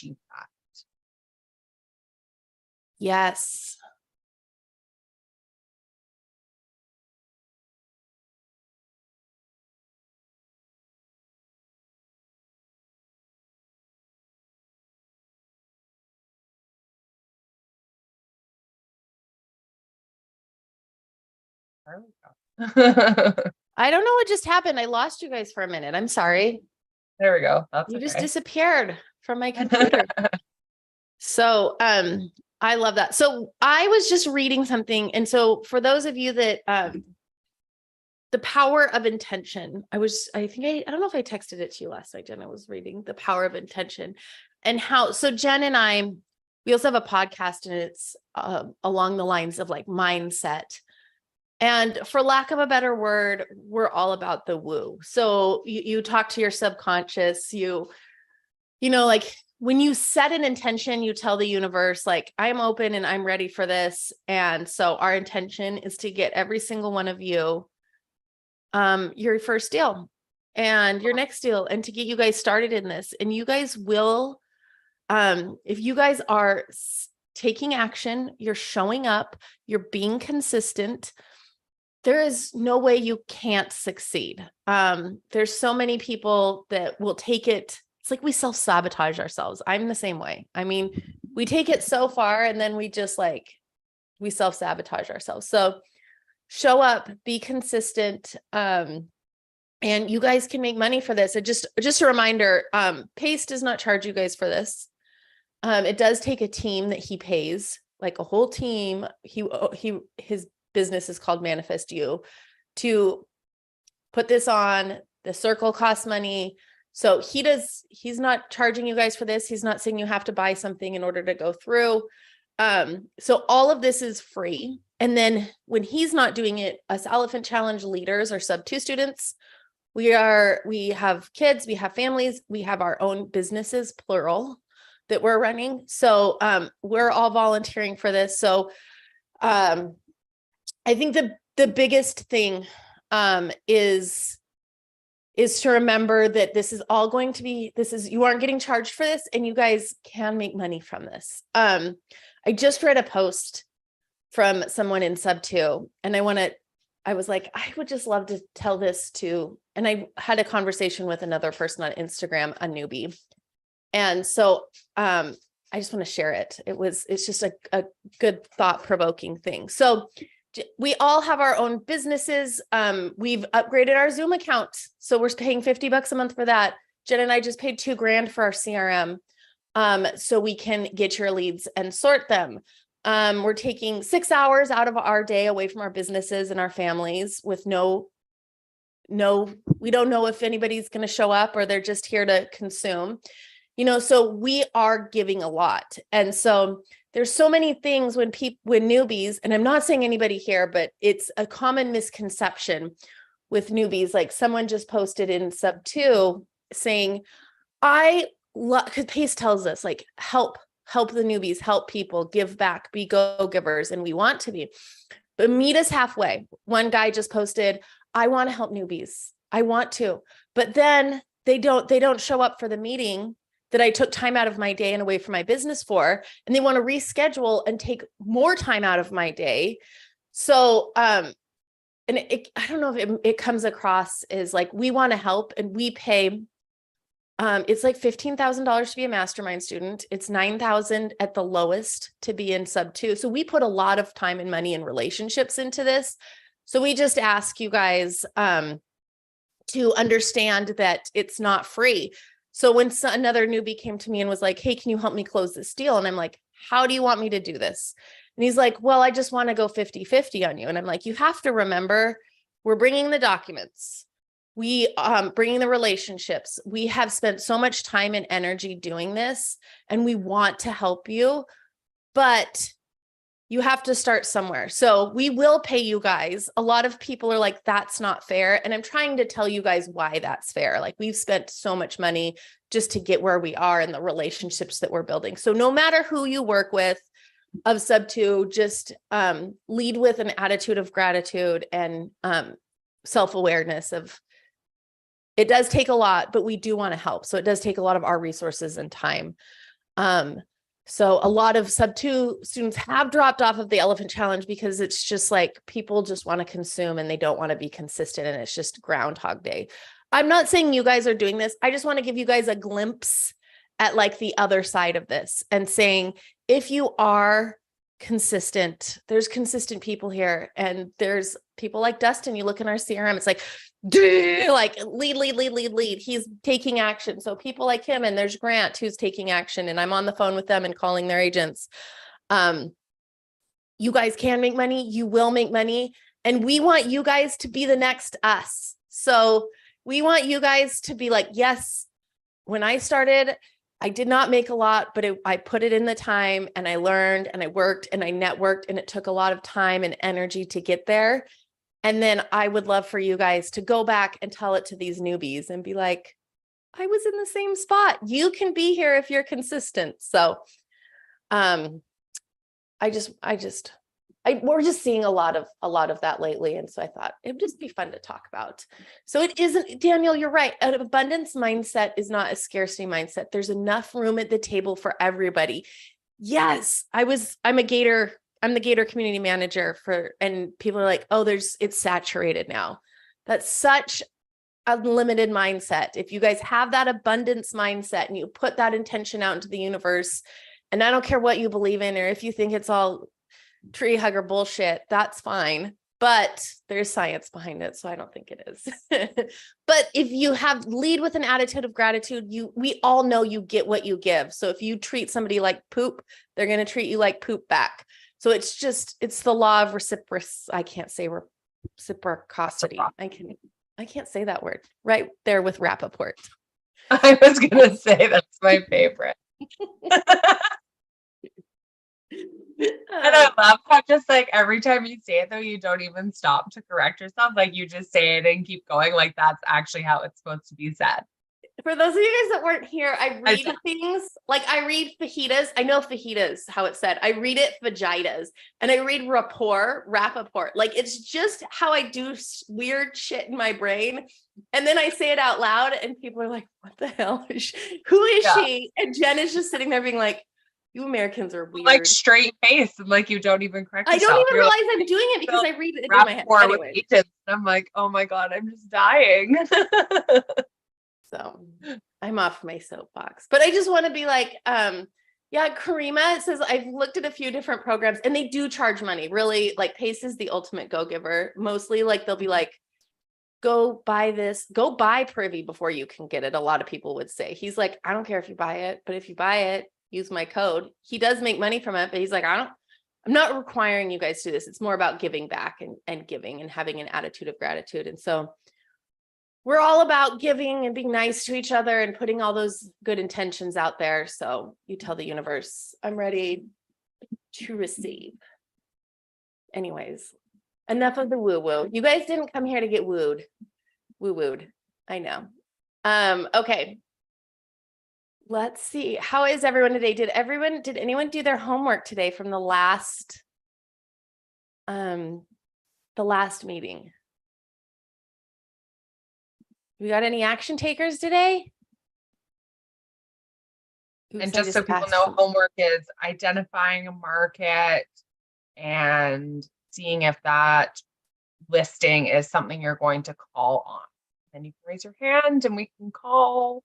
achieve that. Yes. There we go. I don't know what just happened. I lost you guys for a minute. I'm sorry. There we go. That's You just okay. disappeared from my computer. So, I love that. So I was just reading something. And so for those of you that, the power of intention, I don't know if I texted it to you last night, Jen. I was reading the power of intention and how, so Jen and I, we also have a podcast and it's along the lines of like mindset. And for lack of a better word, we're all about the woo. So you talk to your subconscious, you know, like when you set an intention, you tell the universe, like, I'm open and I'm ready for this. And so our intention is to get every single one of you your first deal and your next deal and to get you guys started in this. And you guys will, if you guys are taking action, you're showing up, you're being consistent, there is no way you can't succeed. There's so many people that will take it. It's like we self-sabotage ourselves. I'm the same way. I mean, we take it so far and then we just we self-sabotage ourselves. So show up, be consistent. And you guys can make money for this. Just a reminder, Pace does not charge you guys for this. It does take a team that he pays, like a whole team. His business is called Manifest You, to put this on. The circle costs money. So he's not charging you guys for this. He's not saying you have to buy something in order to go through. So all of this is free. And then when he's not doing it, us Elephant Challenge leaders or sub-2 students, we have kids, we have families, we have our own businesses, plural, that we're running. So we're all volunteering for this. So I think the biggest thing is to remember that this is all going to be, you aren't getting charged for this and you guys can make money from this. I just read a post from someone in sub-2 and I was like, I would just love to tell this to, and I had a conversation with another person on Instagram, a newbie. And so I just want to share it. It's just a good thought-provoking thing. So we all have our own businesses. We've upgraded our Zoom account. So we're paying $50 a month for that. Jen and I just paid $2,000 for our CRM. So we can get your leads and sort them. We're taking 6 hours out of our day away from our businesses and our families with we don't know if anybody's going to show up or they're just here to consume, so we are giving a lot. And so there's so many things when newbies, and I'm not saying anybody here, but it's a common misconception with newbies. Like someone just posted in sub-2 saying, because Pace tells us like, help the newbies, help people, give back, be go-givers. And we want to be, but meet us halfway. One guy just posted, I want to help newbies. I want to, but then they don't show up for the meeting that I took time out of my day and away from my business for, and they want to reschedule and take more time out of my day. So, and I don't know if it comes across as like, we want to help and we pay, it's like $15,000 to be a mastermind student. It's $9,000 at the lowest to be in sub-2. So we put a lot of time and money and relationships into this. So we just ask you guys, to understand that it's not free. So when another newbie came to me and was like, hey, can you help me close this deal? And I'm like, how do you want me to do this? And he's like, well, I just want to go 50-50 on you. And I'm like, you have to remember, we're bringing the documents. We bringing the relationships. We have spent so much time and energy doing this and we want to help you, but you have to start somewhere. So we will pay you guys. A lot of people are like, that's not fair. And I'm trying to tell you guys why that's fair. Like we've spent so much money just to get where we are and the relationships that we're building. So no matter who you work with of sub-2, just lead with an attitude of gratitude and self-awareness of, it does take a lot, but we do want to help. So it does take a lot of our resources and time. So a lot of sub 2 students have dropped off of the Elephant Challenge because it's just like people just want to consume and they don't want to be consistent, and it's just Groundhog Day. I'm not saying you guys are doing this. I just want to give you guys a glimpse at like the other side of this and saying, if you are consistent, there's consistent people here, and there's people like Dustin. You look in our CRM, it's like, like lead. He's taking action. So people like him, and there's Grant who's taking action, and I'm on the phone with them and calling their agents. You guys can make money. You will make money. And we want you guys to be the next us. So we want you guys to be like, yes, when I started, I did not make a lot, but I put it in the time, and I learned, and I worked, and I networked, and it took a lot of time and energy to get there. And then I would love for you guys to go back and tell it to these newbies and be like, I was in the same spot. You can be here if you're consistent. So, we're just seeing a lot of that lately. And so I thought it'd just be fun to talk about. So it isn't, Daniel, you're right. An abundance mindset is not a scarcity mindset. There's enough room at the table for everybody. Yes, I'm the Gator community manager and people are like, oh, it's saturated now. That's such a limited mindset. If you guys have that abundance mindset and you put that intention out into the universe, and I don't care what you believe in, or if you think it's all tree hugger bullshit, that's fine. But there's science behind it. So I don't think it is. But if you lead with an attitude of gratitude, we all know you get what you give. So if you treat somebody like poop, they're going to treat you like poop back. So it's the law of I can't say reciprocity. I can't say that word right there with Rappaport. I was going to say that's my favorite. And I love how just like every time you say it, though, you don't even stop to correct yourself. Like you just say it and keep going. Like that's actually how it's supposed to be said. For those of you guys that weren't here, I read things like I read fajitas. I know fajitas, how it's said. I read it vagitas, and I read rappaport. Like it's just how I do weird shit in my brain. And then I say it out loud, and people are like, what the hell is she? Who is she? And Jen is just sitting there being like, you Americans are weird. Like straight face, and like you don't even correct yourself. I don't even realize I'm doing it because I read it in my head. Anyway. And I'm like, oh my God, I'm just dying. So I'm off my soapbox, but I just want to be like, Karima says, I've looked at a few different programs and they do charge money. Really, like Pace is the ultimate go-giver. Mostly like they'll be like, go buy Privy before you can get it. A lot of people would say. He's like, I don't care if you buy it, but if you buy it, use my code. He does make money from it, but he's like, I'm not requiring you guys to do this. It's more about giving back and giving and having an attitude of gratitude. And so we're all about giving and being nice to each other and putting all those good intentions out there. So you tell the universe, I'm ready to receive. Anyways, enough of the woo-woo. You guys didn't come here to get wooed. Woo-wooed. I know. Okay. Let's see. How is everyone today? Did anyone do their homework today from the last meeting? We got any action takers today? And just so people know, homework is identifying a market and seeing if that listing is something you're going to call on. Then you can raise your hand and we can call.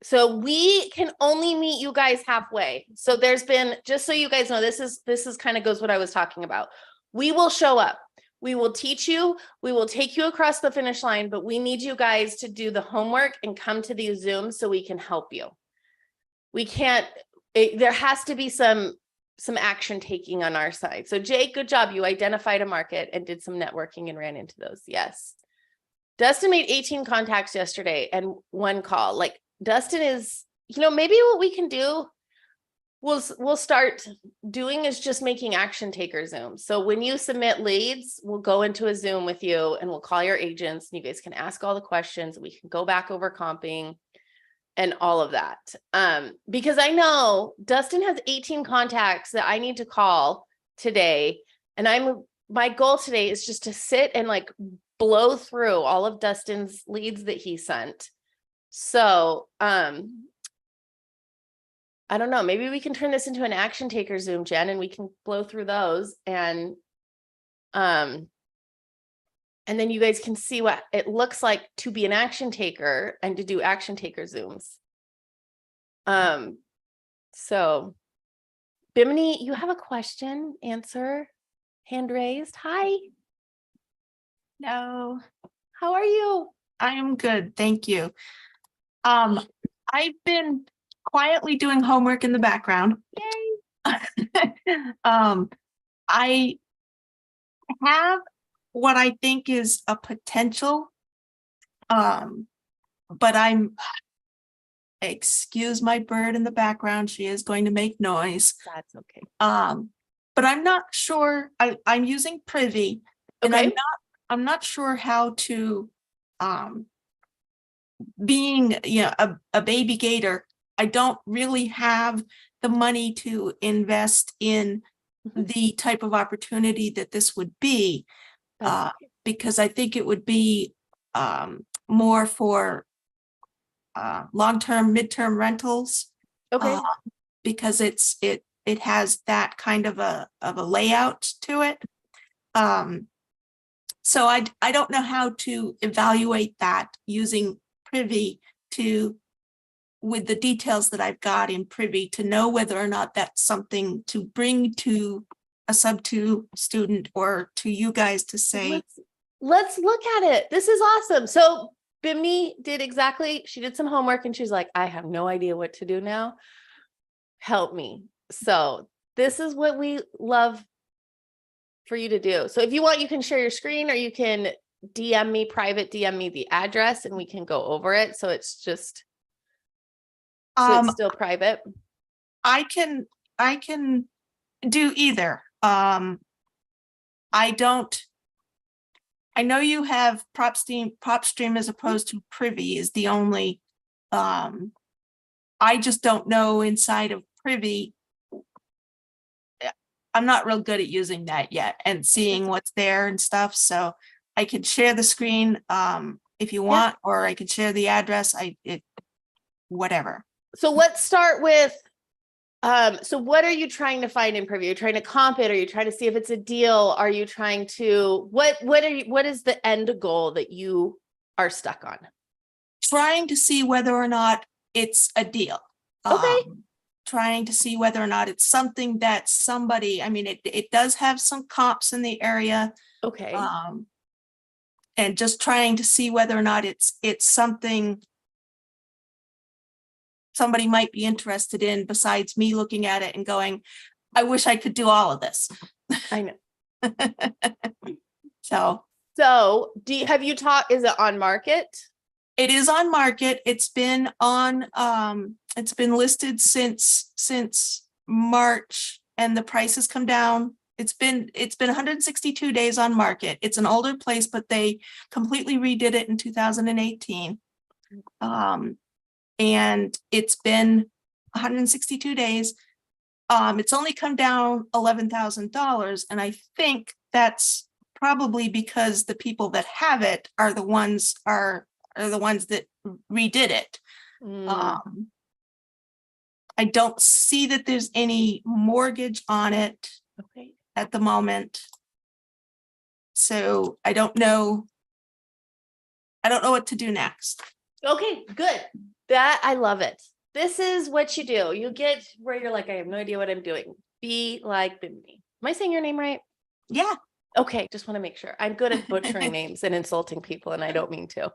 So we can only meet you guys halfway. So there's been, just so you guys know, this is kind of goes what I was talking about. We will show up. We will teach you. We will take you across the finish line, but we need you guys to do the homework and come to these Zooms so we can help you. We can't, there has to be some action taking on our side. So Jake, good job. You identified a market and did some networking and ran into those. Yes. Dustin made 18 contacts yesterday and 1 call. Like Dustin is, maybe what we can do, we'll start doing is just making action taker Zooms. So when you submit leads, we'll go into a Zoom with you and we'll call your agents and you guys can ask all the questions. We can go back over comping and all of that. Because I know Dustin has 18 contacts that I need to call today. And my goal today is just to sit and like blow through all of Dustin's leads that he sent. So, I don't know, maybe we can turn this into an action taker Zoom, Jen, and we can blow through those and then you guys can see what it looks like to be an action taker and to do action taker Zooms. So Bimini, you have a question, answer, hand raised. Hi, No, how are you? I am good. Thank you. I've been quietly doing homework in the background. Yay. I have what I think is a potential, but excuse my bird in the background. She is going to make noise. That's okay. But I'm not sure. I'm using Privy, and Okay. I'm not sure how to, being, a baby gator, I don't really have the money to invest in the type of opportunity that this would be, That's because I think it would be more for long-term, midterm rentals, okay. because it has that kind of a layout to it. So I don't know how to evaluate that using Privy with the details that I've got in Privy to know whether or not that's something to bring to a sub-2 student or to you guys to say. Let's look at it. This is awesome. So Bimini she did some homework and she's like, I have no idea what to do now. Help me. So this is what we love for you to do. So if you want, you can share your screen or you can DM me, private DM me the address and we can go over it. So it's just, it's still private. I can do either. I know you have PropStream as opposed to Privy is the only, I just don't know inside of Privy. I'm not real good at using that yet and seeing what's there and stuff. So I could share the screen if you want, or I could share the address. Whatever. So let's start with, so what are you trying to find in Privy? Are you trying to comp it? Are you trying to see if it's a deal? Are you trying to, what is the end goal that you are stuck on? Trying to see whether or not it's a deal. Okay. Trying to see whether or not it's something that somebody, I mean, it does have some comps in the area. Okay. And just trying to see whether or not it's something somebody might be interested in besides me looking at it and going, I wish I could do all of this. I know. So have you talked, is it on market? it is on market. It's been listed since March and the price has come down. It's been 162 days on market. It's an older place, but they completely redid it in 2018. And it's been 162 days. It's only come down $11,000. And I think that's probably because the people that have it are the ones that redid it. I don't see that there's any mortgage on it at the moment. So I don't know what to do next. Okay, good. That I love it. This is what you do. You get where you're like, I have no idea what I'm doing. Be like Bimini. Am I saying your name right? Yeah. Okay, just want to make sure. I'm good at butchering names and insulting people, and I don't mean to.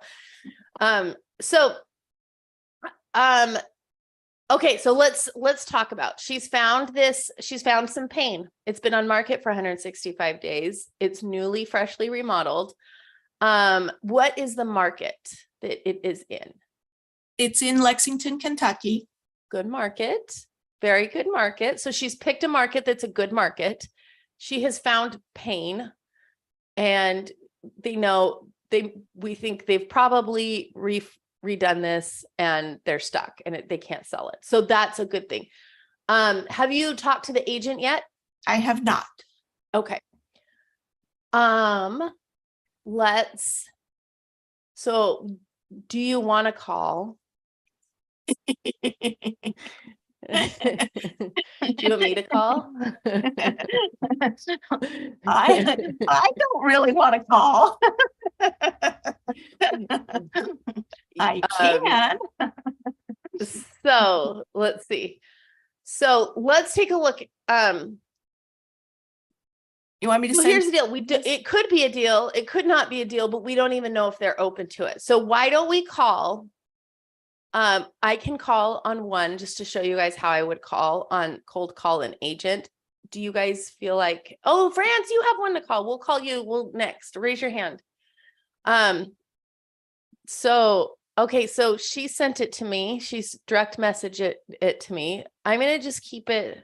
Okay, so let's talk about. She's found some pain. It's been on market for 165 days. It's newly, freshly remodeled. What is the market that it is in? It's in Lexington, Kentucky. Good market. Very good market. So she's picked a market that's a good market. She has found pain, and we think they've probably redone this and they're stuck and they can't sell it. So that's a good thing. Have you talked to the agent yet? I have not. Okay. So do you want to call? Do you want me to call? I don't really want to call. I can. So let's see. So let's take a look. You want me to Well, send? here's the deal. It could be a deal. It could not be a deal, but we don't even know if they're open to it. So why don't we call? I can call on one just to show you guys how I would call on cold call an agent. Do you guys feel like, oh, France, you have one to call. We'll call you. We'll next. Raise your hand. Okay, so she sent it to me. She's direct message it to me. I'm going to just keep it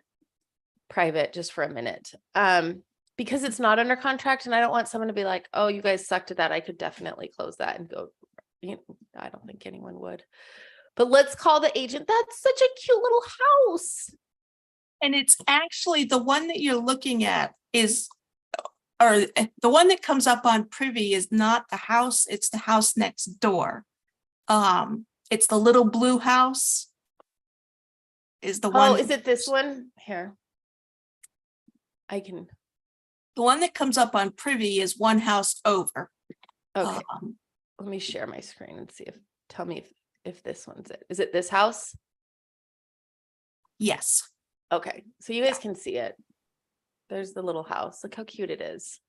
private just for a minute. Because it's not under contract and I don't want someone to be like, oh, you guys sucked at that. I could definitely close that and go, I don't think anyone would. But let's call the agent. That's such a cute little house. And it's actually the one that you're looking at is, or the one that comes up on Privy is not the house, it's the house next door. It's the little blue house. Is the one. Oh, is it this one? Here. The one that comes up on Privy is one house over. Okay. Let me share my screen and see tell me if this one's it. Is it this house? Yes. Okay. So you guys can see it. There's the little house. Look how cute it is.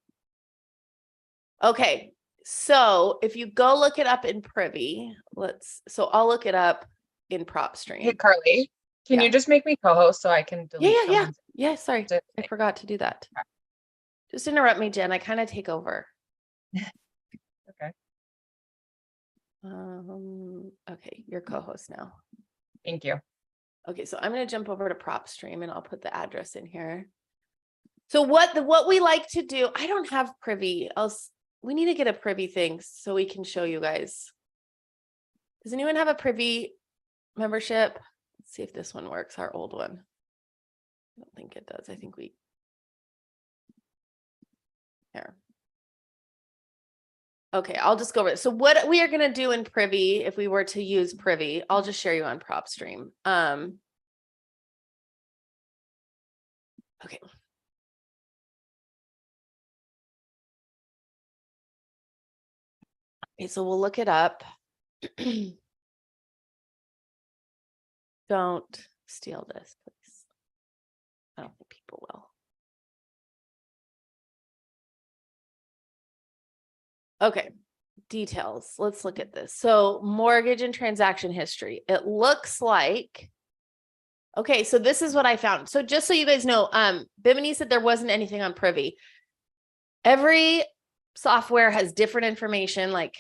Okay. So if you go look it up in Privy, I'll look it up in PropStream. Hey, Carly, can Yeah. you just make me co-host so I can delete Yeah. someone's- Yeah. Sorry. I forgot to do that. Just interrupt me, Jen. I kind of take over. Okay. Okay. You're co-host now. Thank you. Okay. So I'm going to jump over to PropStream and I'll put the address in here. So what we like to do, I don't have Privy. We need to get a Privy thing so we can show you guys. Does anyone have a Privy membership? Let's see if this one works, our old one. I don't think it does. I think here. Okay, I'll just go over it. So what we are going to do in Privy, if we were to use Privy, I'll just share you on PropStream. Okay. Okay, so we'll look it up. Don't steal this, please. I don't think people will. Okay, details. Let's look at this. So mortgage and transaction history. It looks like, okay, so this is what I found. So just so you guys know, Bimini said there wasn't anything on Privy. Every software has different information. Like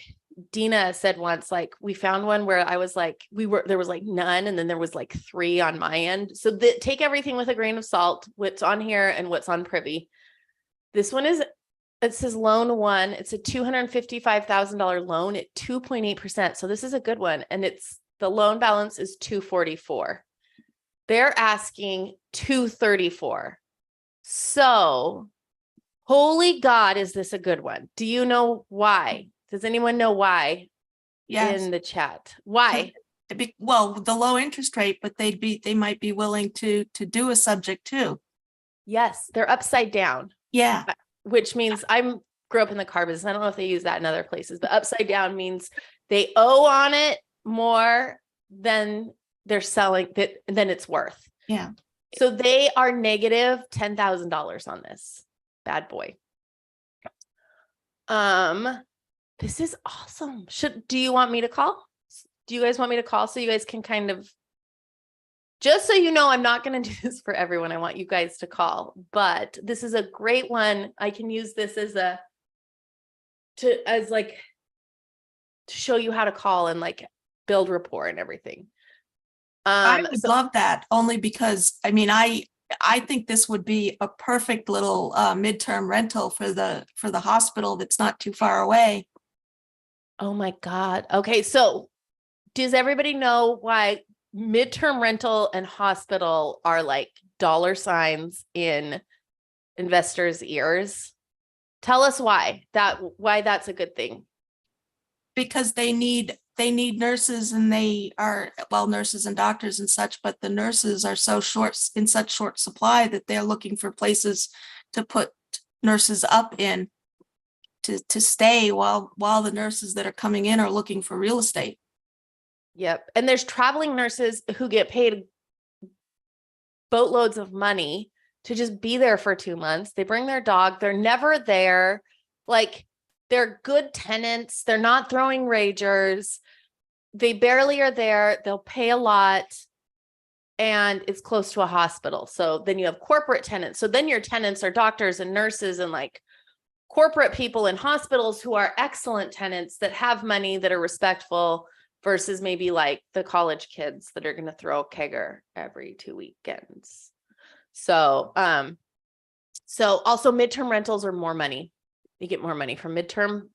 Dina said once, like we found one where I was like, there was like none. And then there was like 3 on my end. So take everything with a grain of salt, what's on here and what's on Privy. This one it says loan 1. It's a $255,000 loan at 2.8%. So this is a good one. And the loan balance is $244,000. They're asking $234,000. So holy God, is this a good one? Do you know why? Does anyone know why? Yes. In the chat? Why? Well, the low interest rate, but they might be willing to do a subject too. Yes, they're upside down. Yeah. Which means grew up in the car business. I don't know if they use that in other places, but upside down means they owe on it more than they're selling that than it's worth. Yeah. So they are negative $10,000 on this bad boy. This is awesome. Do you want me to call? Do you guys want me to call so you guys can kind of, just so you know, I'm not going to do this for everyone. I want you guys to call, but this is a great one. I can use this to show you how to call and like build rapport and everything. I would love that, only because I think this would be a perfect little midterm rental for the hospital that's not too far away. Oh my God. Okay. So does everybody know why midterm rental and hospital are like dollar signs in investors' ears? Tell us why that's a good thing. Because they need they need nurses and they are, well, nurses and doctors and such, but the nurses are so in such short supply that they're looking for places to put nurses up in to stay while the nurses that are coming in are looking for real estate. Yep. And there's traveling nurses who get paid boatloads of money to just be there for 2 months. They bring their dog. They're never there. Like, they're good tenants. They're not throwing ragers. They barely are there. They'll pay a lot. And it's close to a hospital. So then you have corporate tenants. So then your tenants are doctors and nurses and like corporate people in hospitals who are excellent tenants that have money, that are respectful, versus maybe like the college kids that are going to throw a kegger every 2 weekends. So, also midterm rentals are more money. You get more money from midterm,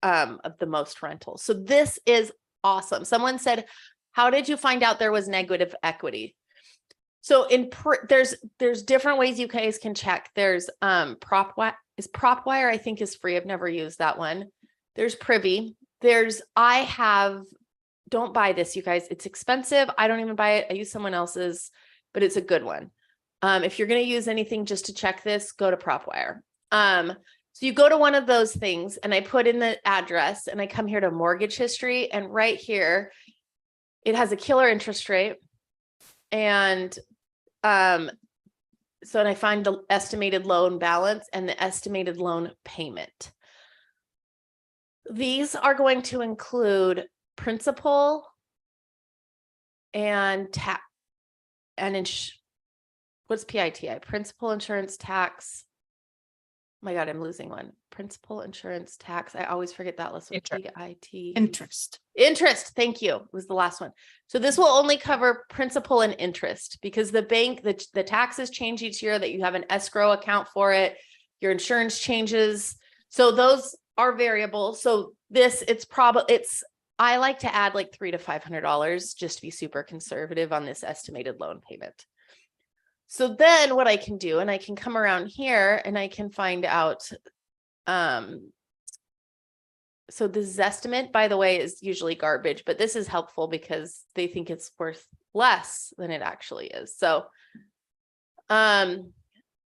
of the most rentals. So this is awesome. Someone said, how did you find out there was negative equity? So there's different ways you guys can check. There's PropWire I think is free. I've never used that one. There's Privy. Don't buy this, you guys. It's expensive. I don't even buy it. I use someone else's, but it's a good one. If you're going to use anything just to check this, go to PropWire. So you go to one of those things and I put in the address and I come here to mortgage history, and right here, it has a killer interest rate. And, and I find the estimated loan balance and the estimated loan payment. These are going to include principal and tax and what's PITI? Principal, insurance, tax. Oh my God, I'm losing one. Principal, insurance, tax. I always forget that list. PIT. Interest. Thank you. It was the last one. So this will only cover principal and interest because the bank, the taxes change each year, that you have an escrow account for it. Your insurance changes. So those are variable. So I like to add like $300 to $500 just to be super conservative on this estimated loan payment. So then what I can do, and I can come around here and I can find out, so this Zestimate, by the way, is usually garbage, but this is helpful because they think it's worth less than it actually is. So, on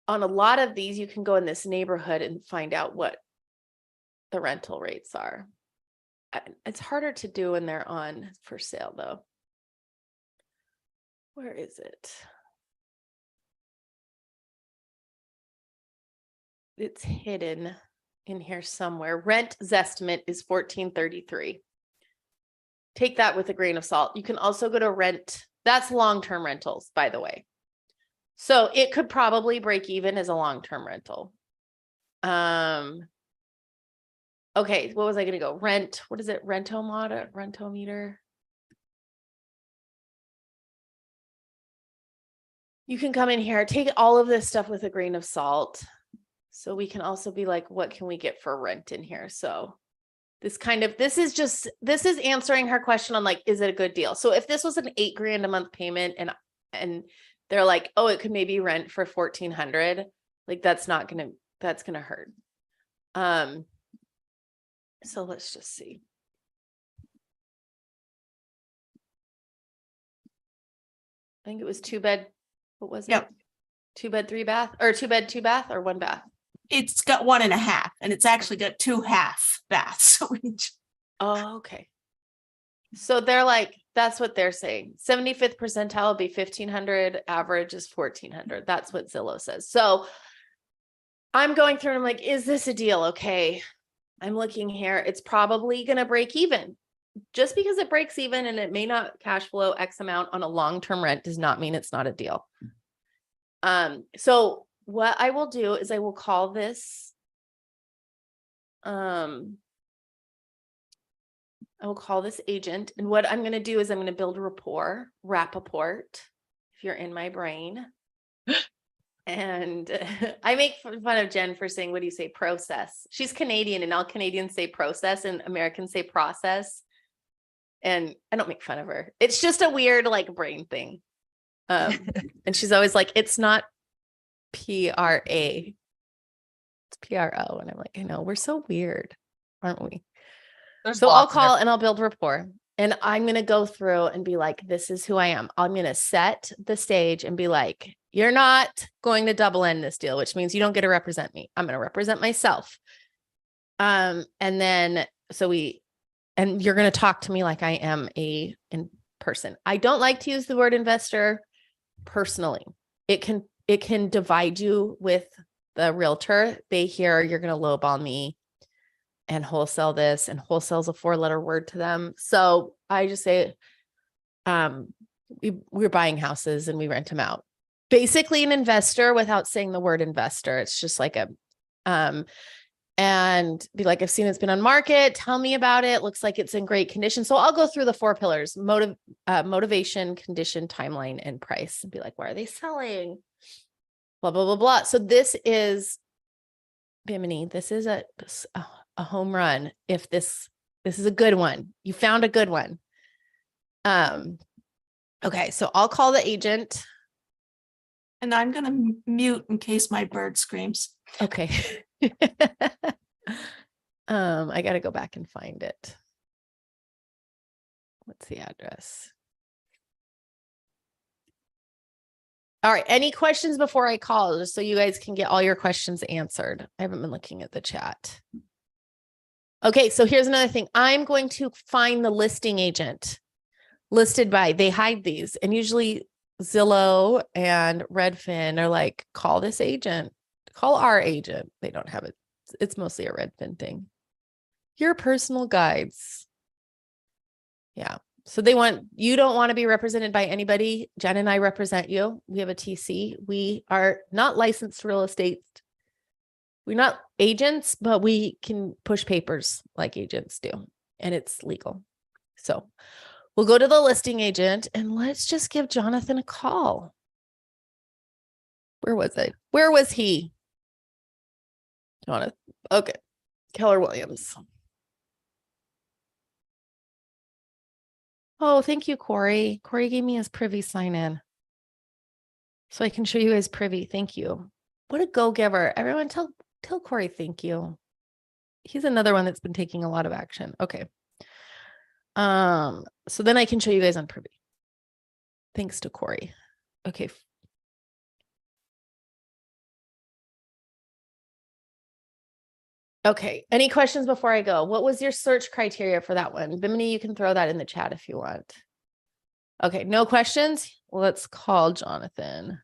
a lot of these, you can go in this neighborhood and find out what the rental rates are. It's harder to do when they're on for sale though. Where is it? It's hidden in here somewhere. Rent Zestimate is $14.33. Take that with a grain of salt. You can also go to rent. That's long-term rentals, by the way. So it could probably break even as a long-term rental. Okay, what was I going to go? Rent. What is it? Rentometer. You can come in here, take all of this stuff with a grain of salt. So we can also be like, what can we get for rent in here? So this is answering her question on like, is it a good deal? So if this was an $8,000 a month payment and they're like, oh, it could maybe rent for $1,400, like that's going to hurt. So let's just see. I think it was 2-bed. What was it? Yep. 2-bed, 3-bath, or 2-bed, 2-bath, or 1-bath? It's got 1.5, and it's actually got 2 half baths. Oh, okay. So they're like, that's what they're saying. 75th percentile will be 1,500. Average is 1,400. That's what Zillow says. So I'm going through and I'm like, is this a deal? Okay. I'm looking here. It's probably going to break even. Just because it breaks even and it may not cash flow X amount on a long-term rent does not mean it's not a deal. So what I will do is I will call this, I will call this agent, and what I'm going to do is I'm going to build a rapport, if you're in my brain. And I make fun of Jen for saying, what do you say? Process. She's Canadian and all Canadians say process and Americans say process. And I don't make fun of her. It's just a weird like brain thing. And she's always like, it's not PRA, it's PRO. And I'm like, I know, we're so weird, aren't we? There's So I'll lots of call and I'll build rapport, and I'm going to go through and be like, this is who I am. I'm going to set the stage and be like, you're not going to double end this deal, which means you don't get to represent me. I'm going to represent myself. And then, and you're going to talk to me like I am in person. I don't like to use the word investor personally. It can divide you with the realtor. They hear you're going to lowball me and wholesale this, and wholesale is a 4-letter word to them. So I just say, we're buying houses and we rent them out. Basically an investor without saying the word investor. It's just like and be like, I've seen it's been on market. Tell me about it. Looks like it's in great condition. So I'll go through the 4 pillars: motivation, condition, timeline, and price, and be like, why are they selling? Blah, blah, blah, blah. So this is Bimini. This is a home run. If this is a good one, you found a good one. Okay. So I'll call the agent. And I'm going to mute in case my bird screams. Okay. I got to go back and find it. What's the address? All right. Any questions before I call, just so you guys can get all your questions answered? I haven't been looking at the chat. Okay. So here's another thing. I'm going to find the listing agent listed by, they hide these, and usually Zillow and Redfin are like, call this agent, call our agent. They don't have it. It's mostly a Redfin thing. Your personal guides. Yeah. So you don't want to be represented by anybody. Jen and I represent you. We have a TC. We are not licensed real estate. We're not agents, but we can push papers like agents do, and it's legal. So we'll go to the listing agent and let's just give Jonathan a call. Where was it? Where was he? Jonathan. Okay. Keller Williams. Oh, thank you, Corey. Corey gave me his privy sign in, so I can show you his privy. Thank you. What a go-giver. Everyone tell Corey thank you. He's another one that's been taking a lot of action. Okay. So then I can show you guys on privy. Thanks to Corey. Okay. Okay. Any questions before I go? What was your search criteria for that one? Bimini, you can throw that in the chat if you want. Okay. No questions. Let's call Jonathan.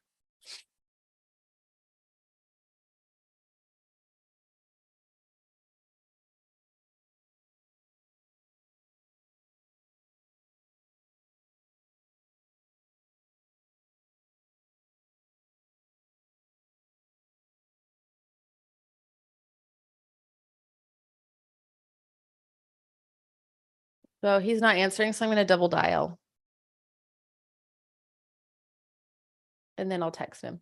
So he's not answering, so I'm going to double dial. And then I'll text him.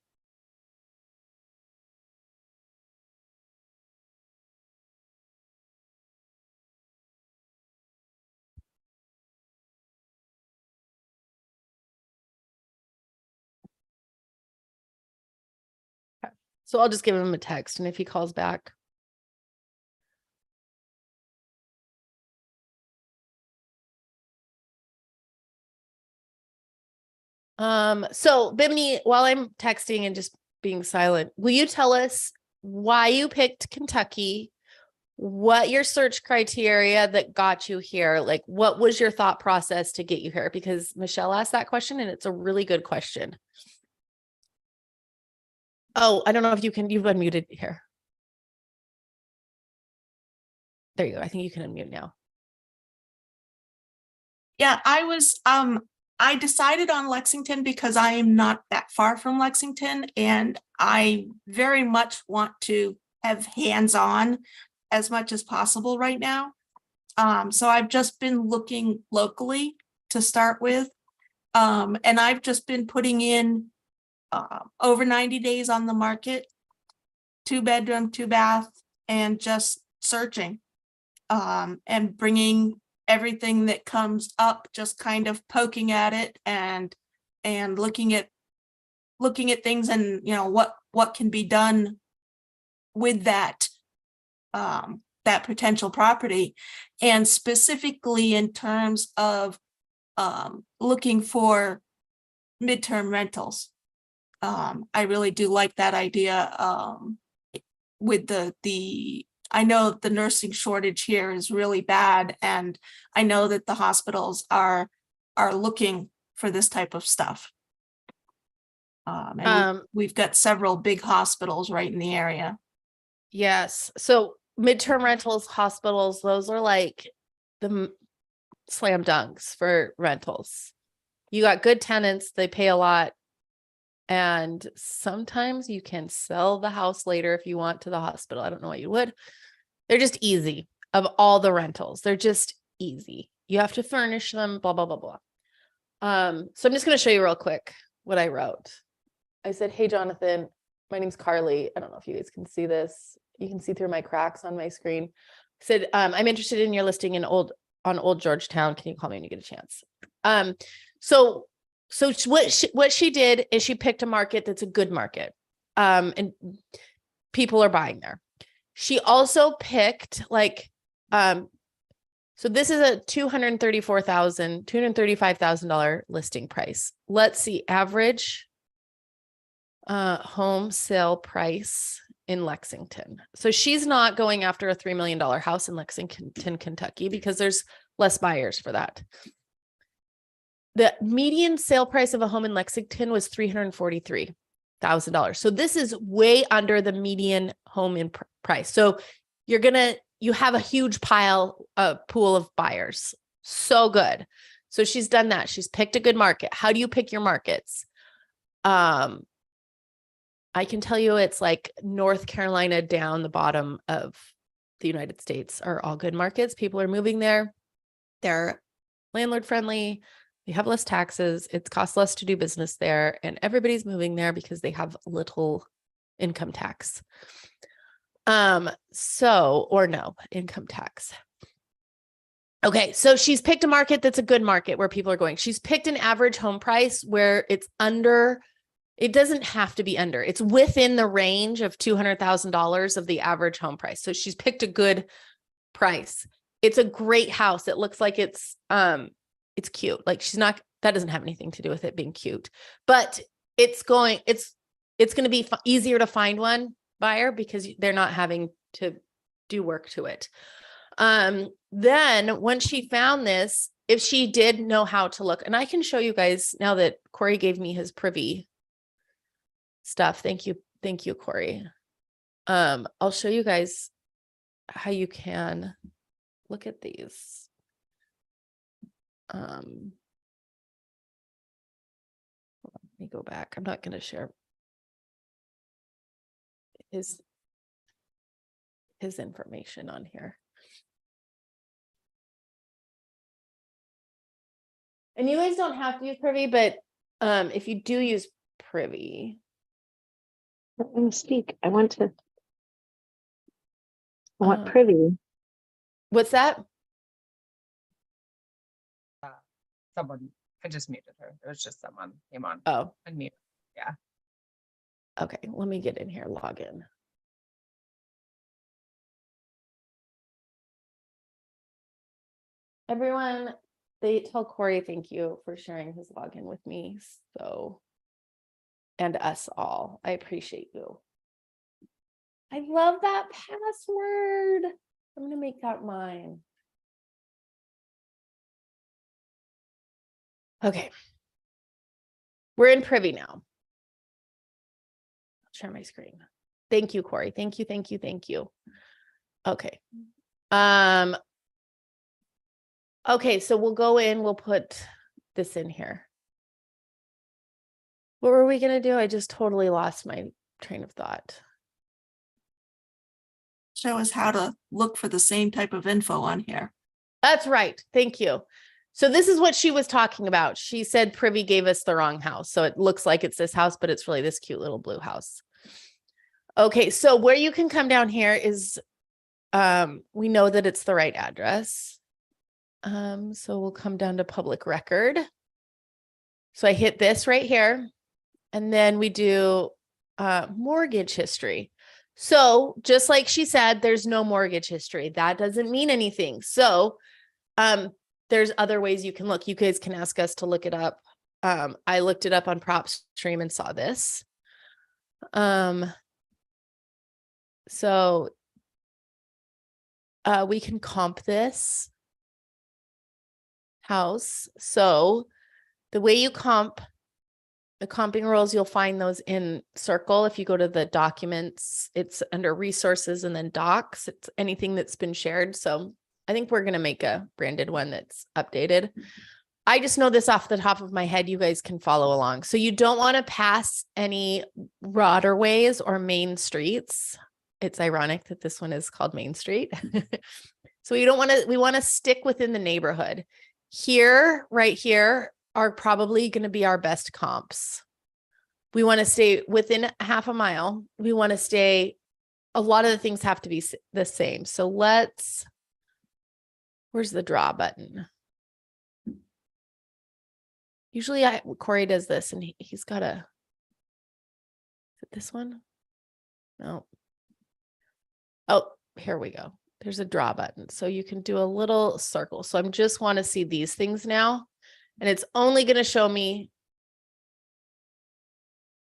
Okay. So I'll just give him a text, and if he calls back. So Bimini, while I'm texting and just being silent, will you tell us why you picked Kentucky, what your search criteria that got you here? Like, what was your thought process to get you here? Because Michelle asked that question, and it's a really good question. Oh, I don't know if you've unmuted here. There you go. I think you can unmute now. Yeah, I decided on Lexington because I am not that far from Lexington, and I very much want to have hands-on as much as possible right now. So I've just been looking locally to start with. And I've just been putting in over 90 days on the market, 2-bedroom, 2-bath, and just searching and bringing everything that comes up, just kind of poking at it and looking at things, and what can be done with that. that potential property. And specifically in terms of looking for midterm rentals. I really do like that idea. With I know the nursing shortage here is really bad, and I know that the hospitals are looking for this type of stuff. And we've got several big hospitals right in the area. Yes. So midterm rentals, hospitals, those are like the slam dunks for rentals. You got good tenants, they pay a lot. And sometimes you can sell the house later if you want to the hospital. I don't know what you would. They're just easy of all the rentals. They're just easy. You have to furnish them, blah, blah, blah, blah. So I'm just going to show you real quick what I wrote. I said, hey, Jonathan, my name's Carly. I don't know if you guys can see this. You can see through my cracks on my screen. I said, I'm interested in your listing on Old Georgetown. Can you call me when you get a chance? So what she did is she picked a market that's a good market. And people are buying there. She also picked so this is a $235,000 listing price. Let's see, average home sale price in Lexington. So she's not going after a $3 million house in Lexington, Kentucky, because there's less buyers for that. The median sale price of a home in Lexington was $343,000. So this is way under the median home in price. So you have a huge pool of buyers. So good. So she's done that. She's picked a good market. How do you pick your markets? I can tell you it's like North Carolina down the bottom of the United States are all good markets. People are moving there. They're landlord friendly. They have less taxes. It costs less to do business there. And everybody's moving there because they have little income tax. Or no income tax. Okay. So she's picked a market that's a good market where people are going. She's picked an average home price where it's under, it doesn't have to be under, it's within the range of $200,000 of the average home price. So she's picked a good price. It's a great house. It looks like it's cute. Like that doesn't have anything to do with it being cute, but it's going to be easier to find one buyer because they're not having to do work to it. Then once she found this, if she did know how to look, and I can show you guys now that Corey gave me his privy stuff. Thank you, Corey. I'll show you guys how you can look at these. Let me go back. I'm not going to share his information on here. And you guys don't have to use Privy, but if you do use Privy. Let me speak. I want Privy. What's that? Someone, I just muted her. There was just someone came on. Oh, Unmute. Yeah. okay. Let me get in here, log in. Everyone, they tell Corey thank you for sharing his login with me. So, and us all. I appreciate you. I love that password. I'm going to make that mine. Okay. We're in Privy now. I'll share my screen. Thank you, Corey. Thank you. Okay. Okay, so we'll go in, we'll put this in here. What were we going to do? I just totally lost my train of thought. Show us how to look for the same type of info on here. That's right. Thank you. So this is what she was talking about. She said Privy gave us the wrong house. So it looks like it's this house, but it's really this cute little blue house. Okay, so where you can come down here is, we know that it's the right address. So we'll come down to public record. So I hit this right here, and then we do mortgage history. So just like she said, there's no mortgage history. That doesn't mean anything. So there's other ways you can look. You guys can ask us to look it up. I looked it up on PropStream and saw this. So we can comp this house. So the way you comp the comping rules, you'll find those in Circle. If you go to the documents, it's under resources and then docs. It's anything that's been shared. So I think we're going to make a branded one that's updated. I just know this off the top of my head. You guys can follow along. So you don't want to pass any waterways or main streets. It's ironic that this one is called Main Street. So we want to stick within the neighborhood. Here, right here, are probably going to be our best comps. We want to stay within half a mile. We want to stay, a lot of the things have to be the same. So where's the draw button? Usually Corey does this and he's got is it this one? No. Oh, here we go. There's a draw button. So you can do a little circle. So I just want to see these things now. And it's only going to show me.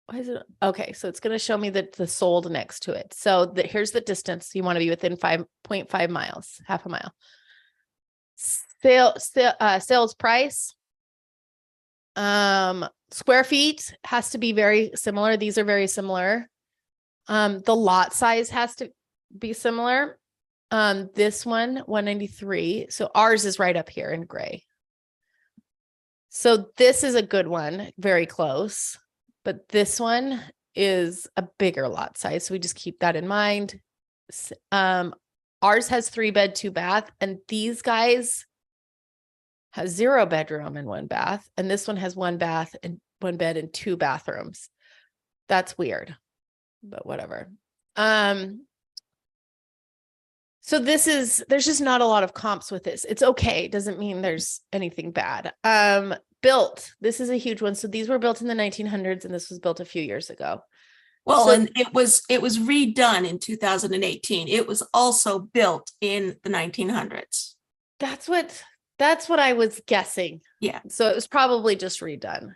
Why is it? Okay. So it's going to show me the sold next to it. So here's the distance. You want to be within 5.5 miles, half a mile. Sales price. Square feet has to be very similar. These are very similar. The lot size has to be similar. This one, 193. So ours is right up here in gray. So this is a good one, very close, but this one is a bigger lot size. So we just keep that in mind. Ours has 3-bed, 2-bath, and these guys has 0 bedroom and 1 bath. And this one has 1 bath and 1 bed and 2 bathrooms. That's weird, but whatever. So there's just not a lot of comps with this. It's okay. It doesn't mean there's anything bad. Built, this is a huge one. So these were built in the 1900s and this was built a few years ago. Well, So- and it was redone in 2018. It was also built in the 1900s. That's what I was guessing. Yeah. So it was probably just redone.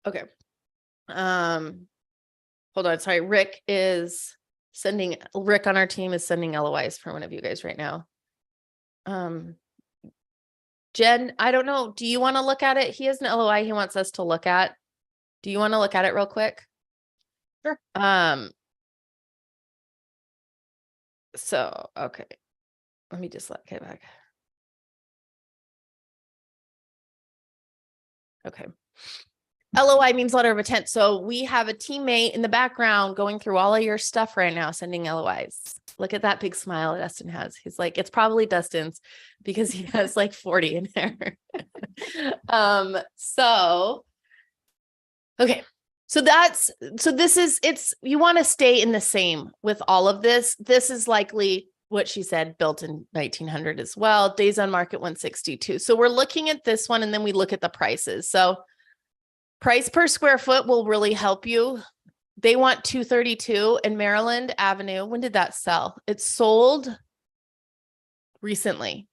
Okay. Hold on. Sorry. Rick on our team is sending LOIs for one of you guys right now. Jen, I don't know. Do you want to look at it? He has an LOI he wants us to look at. Do you want to look at it real quick? Sure. So, okay. Let me just get back. Okay. LOI means letter of intent. So we have a teammate in the background going through all of your stuff right now, sending LOIs. Look at that big smile Dustin has. He's like, it's probably Dustin's because he has like 40 in there. Okay. So you want to stay in the same with all of this. This is likely what she said, built in 1900 as well. Days on market 162. So we're looking at this one and then we look at the prices. So price per square foot will really help you. They want 232 in Maryland Avenue. When did that sell? It sold recently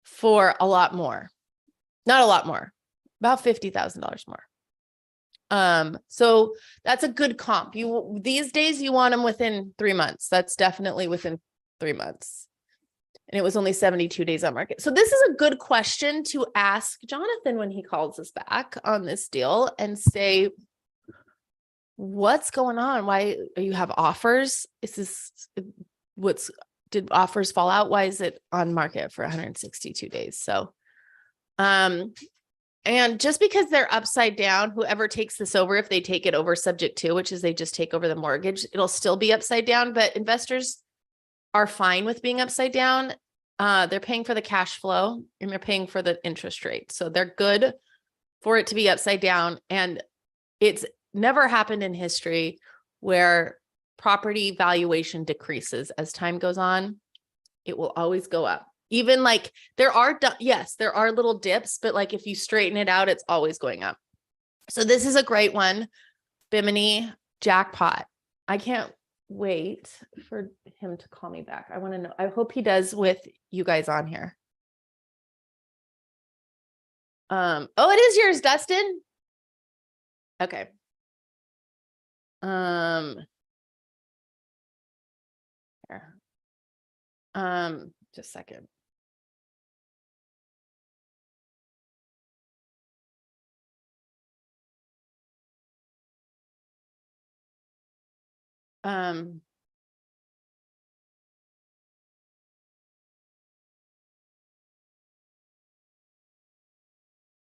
for a lot more. Not a lot more, about $50,000 more. So that's a good comp. These days you want them within 3 months. That's definitely within 3 months. And it was only 72 days on market. So this is a good question to ask Jonathan when he calls us back on this deal and say, what's going on? Why you have offers? Did offers fall out? Why is it on market for 162 days? So, and just because they're upside down, whoever takes this over, if they take it over subject to, which is they just take over the mortgage, it'll still be upside down, but investors are fine with being upside down. They're paying for the cash flow and they're paying for the interest rate. So they're good for it to be upside down. And it's never happened in history where property valuation decreases as time goes on. It will always go up. Even like there are little dips, but like if you straighten it out, it's always going up. So this is a great one. Bimini jackpot. I can't wait for him to call me back. I want to know. I hope he does with you guys on here. Oh, it is yours, Dustin. Okay. Here. Just a second.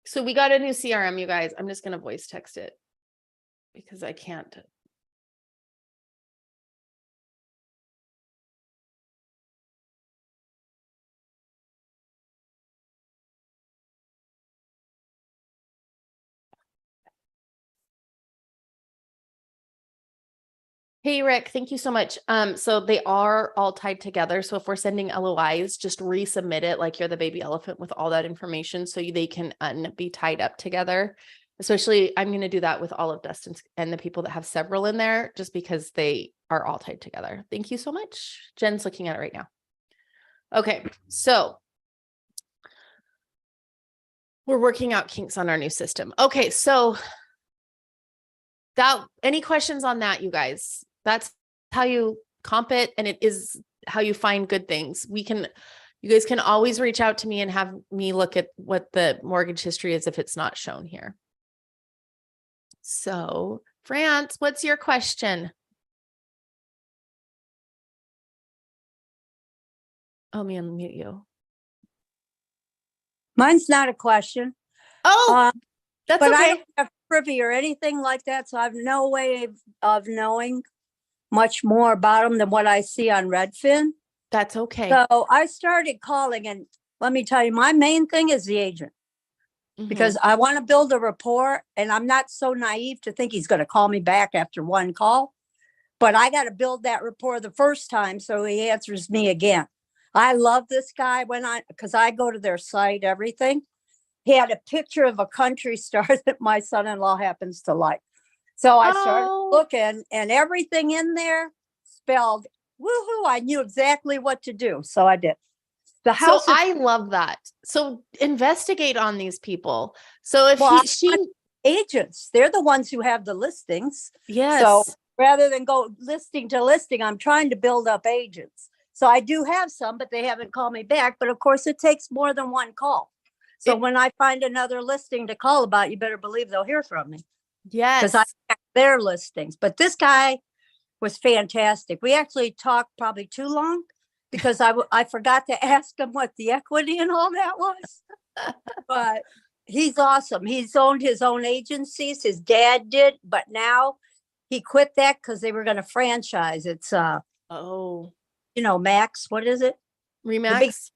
So we got a new CRM, you guys. I'm just going to voice text it because I can't. Hey, Rick, thank you so much. So they are all tied together. So if we're sending LOIs, just resubmit it like you're the baby elephant with all that information so they can be tied up together. Especially, I'm going to do that with all of Dustin's and the people that have several in there, just because they are all tied together. Thank you so much. Jen's looking at it right now. Okay, so we're working out kinks on our new system. Okay, so any questions on that, you guys? That's how you comp it, and it is how you find good things. You guys can always reach out to me and have me look at what the mortgage history is if it's not shown here. So, France, what's your question? Oh, me unmute you. Mine's not a question. Oh, that's but okay. I don't have privy or anything like that, so I have no way of knowing much more about them than what I see on Redfin. That's okay. So I started calling, and let me tell you, my main thing is the agent, because I want to build a rapport, and I'm not so naive to think he's going to call me back after one call, but I got to build that rapport the first time so he answers me again. I love this guy because I go to their site, everything. He had a picture of a country star that my son-in-law happens to like. So I started looking, and everything in there spelled woohoo. I knew exactly what to do. So I did. The house. So I love that. So investigate on these people. So if agents, they're the ones who have the listings. Yes. So rather than go listing to listing, I'm trying to build up agents. So I do have some, but they haven't called me back. But of course, it takes more than one call. So when I find another listing to call about, you better believe they'll hear from me. Yes. Because I have their listings. But this guy was fantastic. We actually talked probably too long because I forgot to ask him what the equity and all that was. But he's awesome. He's owned his own agencies. His dad did, but now he quit that because they were going to franchise. It's Max. What is it? Remax.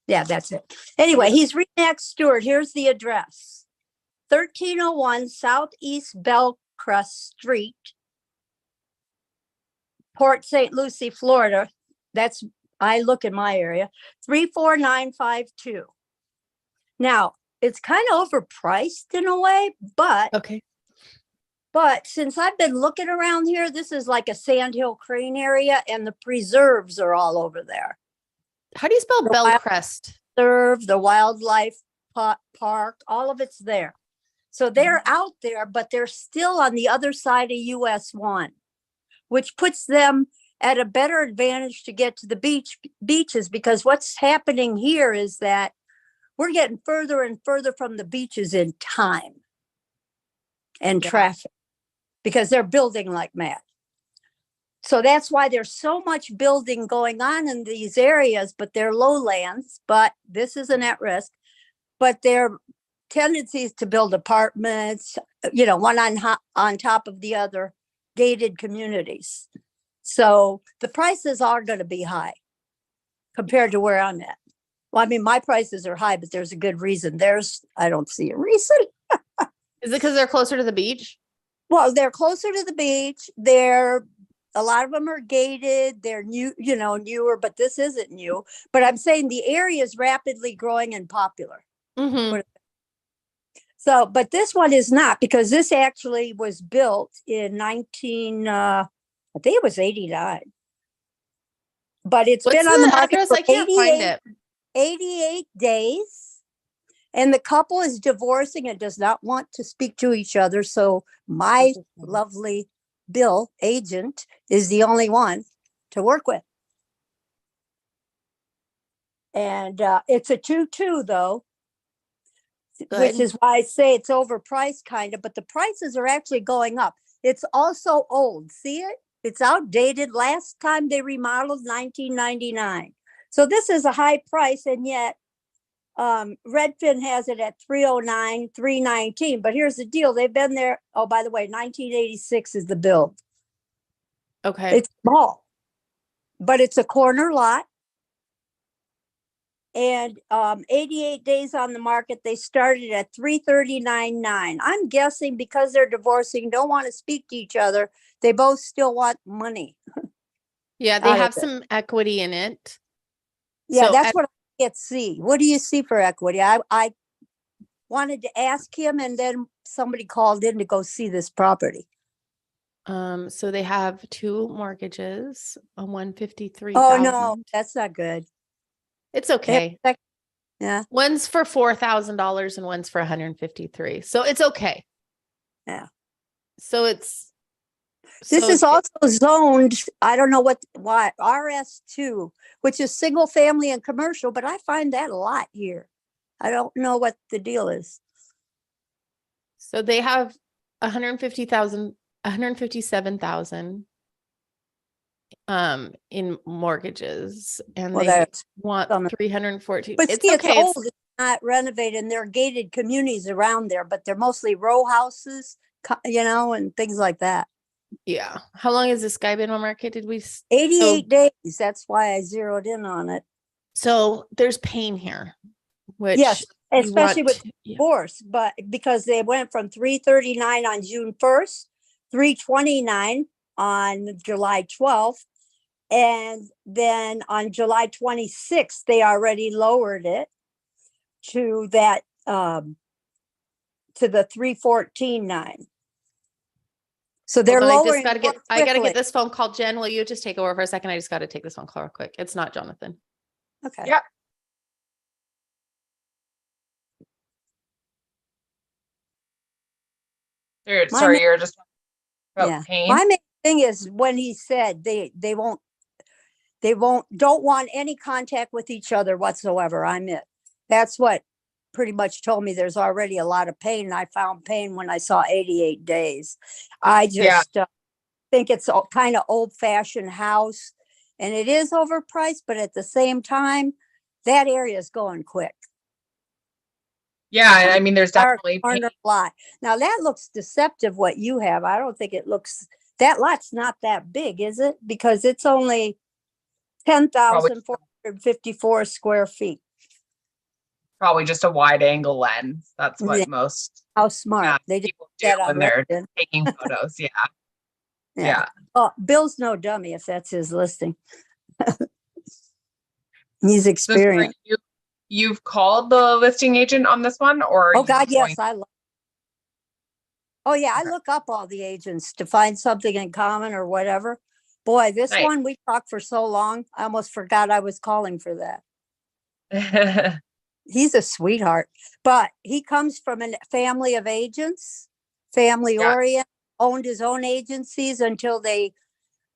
Yeah, that's it. Anyway, he's Remax Stewart. Here's the address. 1301 Southeast Bellcrest Street, Port St. Lucie, Florida. I look in my area, 34952. Now, it's kind of overpriced in a way, but okay. But since I've been looking around here, this is like a Sandhill Crane area, and the preserves are all over there. How do you spell Bellcrest? The wildlife park, all of it's there. So they're out there, but they're still on the other side of US 1, which puts them at a better advantage to get to the beaches, because what's happening here is that we're getting further and further from the beaches in time and traffic, because they're building like mad. So that's why there's so much building going on in these areas, but they're lowlands, but this isn't at risk. But their tendencies to build apartments, one on top of the other, gated communities. So the prices are going to be high compared to where I'm at. Well, I mean, my prices are high, but there's a good reason. I don't see a reason. Is it because they're closer to the beach? Well, they're closer to the beach. They're a lot of them are gated. They're new, newer, but this isn't new. But I'm saying the area is rapidly growing and popular. Mhm. So, but this one is not, because this actually was built in I think it was 89. But it's What's been on the the market address? for I can't find it. 88 days. And the couple is divorcing and does not want to speak to each other. So my lovely Bill agent is the only one to work with. And it's a 2-2 though, which Good. is why I say it's overpriced kind of, but the prices are actually going up. It's also old. See it? It's outdated. Last time they remodeled 1999. So this is a high price, and yet Redfin has it at 309, 319. But here's the deal. They've been there. Oh, by the way, 1986 is the build. Okay. It's small, but it's a corner lot. And 88 days on the market. They started at 339.9. I'm guessing because they're divorcing, don't want to speak to each other. They both still want money. Yeah, they out of have it. some equity in it. Yeah, So that's at- what I can't see. What do you see for equity? I wanted to ask him, and then somebody called in to go see this property. So they have 2 mortgages, a 153,000. Oh no, that's not good. It's They have okay. Yeah, One's for $4,000 and one's for 153. So it's okay. Yeah. So it's this so is also zoned. I don't know why RS2, which is single family and commercial, but I find that a lot here. I don't know what the deal is. so they have 150,000, 157,000 in mortgages, and Well, they that's want some- 314. But It's see, okay. it's old. It's not renovated, and there are gated communities around there, but they're mostly row houses, and things like that. Yeah. How long has this guy been on market? Did we? 88 days. That's why I zeroed in on it. So there's pain here, which Yes, you especially want with to- yeah. divorce, but because they went from 339 on June 1st, 329 on July 12th, and then on July 26th, they already lowered it to that to the 314.9. So they're Hold on, lowering. I gotta more get quickly. this phone call. Jen, will you just take over for a second? I just gotta take this phone call real quick. It's not Jonathan. Okay. Yeah. My Sorry, ma- you're just about Yeah. pain. My main thing is when he said they don't want any contact with each other whatsoever. I'm it. That's what pretty much told me there's already a lot of pain. And I found pain when I saw 88 days. I Yeah. just think it's a kind of old fashioned house, and it is overpriced, but at the same time, that area is going quick. Yeah, and I mean, there's Our definitely pain. corner lot. Now that looks deceptive what you have. I don't think it looks, that lot's not that big, is it? Because it's only 10,454 square feet. Probably just a wide angle lens. That's what Yeah. most How smart. They did people do that on when they're Redfin. taking photos. Yeah. Yeah. Yeah. Oh, Bill's no dummy if that's his listing. He's So sorry, experienced. you've called the listing agent on this one, or are Oh you God, going- yes, Oh yeah, I Okay. look up all the agents to find something in common or whatever. Boy, this Nice. one, we talked for so long, I almost forgot I was calling for that. He's a sweetheart, but he comes from a family of agents, family Yeah. orient, owned his own agencies until they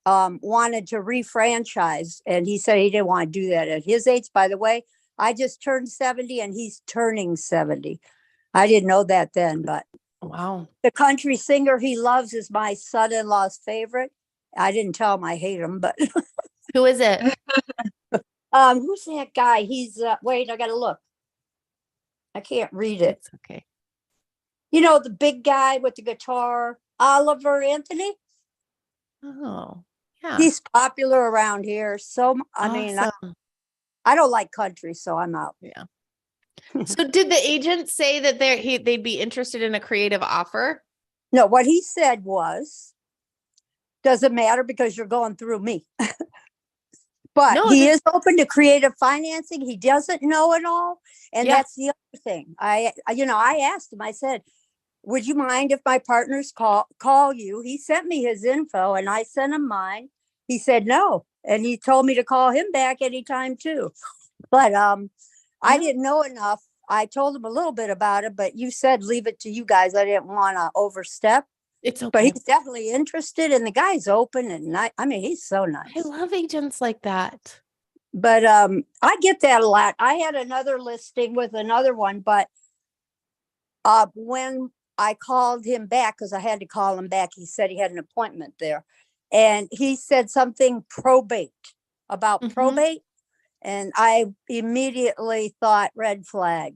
wanted to refranchise. And he said he didn't want to do that at his age. By the way, I just turned 70 and he's turning 70. I didn't know that then, but Wow. the country singer he loves is my son-in-law's favorite. I didn't tell him I hate him, but Who is it? who's that guy? He's wait, I gotta look. I can't read it. It's okay. You know, the big guy with the guitar, Oliver Anthony. Oh, yeah. He's popular around here. So I mean, Awesome. I don't like country, so I'm out. So did the agent say that they'd be interested in a creative offer? No, what he said was doesn't matter because you're going through me. But No, he this- is open to creative financing. He doesn't know it all. And Yeah. that's the other thing. I asked him, I said, would you mind if my partners call you? He sent me his info and I sent him mine. He said no. And he told me to call him back anytime too. But I didn't know enough. I told him a little bit about it, but you said leave it to you guys. I didn't want to overstep. It's But okay. he's definitely interested and the guy's open and I mean, he's so nice. I love agents like that. But I get that a lot. I had another listing with another one, but when I called him back, because I had to call him back, he said he had an appointment there. And he said something probate about Mhm. probate. And I immediately thought red flag.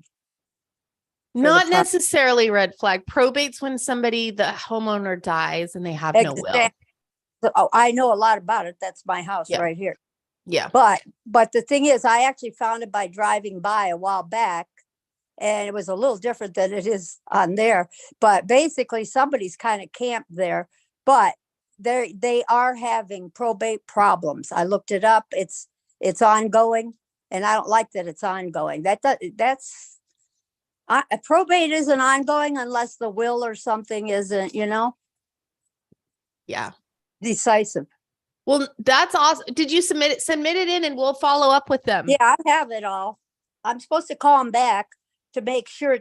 Not the pro- necessarily red flag. Probate's when the homeowner dies and they have no will. Exact- Oh, I know a lot about it. That's my house Yeah. right here. Yeah. But the thing is, I actually found it by driving by a while back, and it was a little different than it is on there. But basically, somebody's kind of camped there, but they are having probate problems. I looked it up. It's ongoing, and I don't like that it's ongoing. That's probate isn't ongoing unless the will or something isn't, Yeah. decisive. Well, that's awesome. Did you submit it in and we'll follow up with them? Yeah, I have it all. I'm supposed to call him back to make sure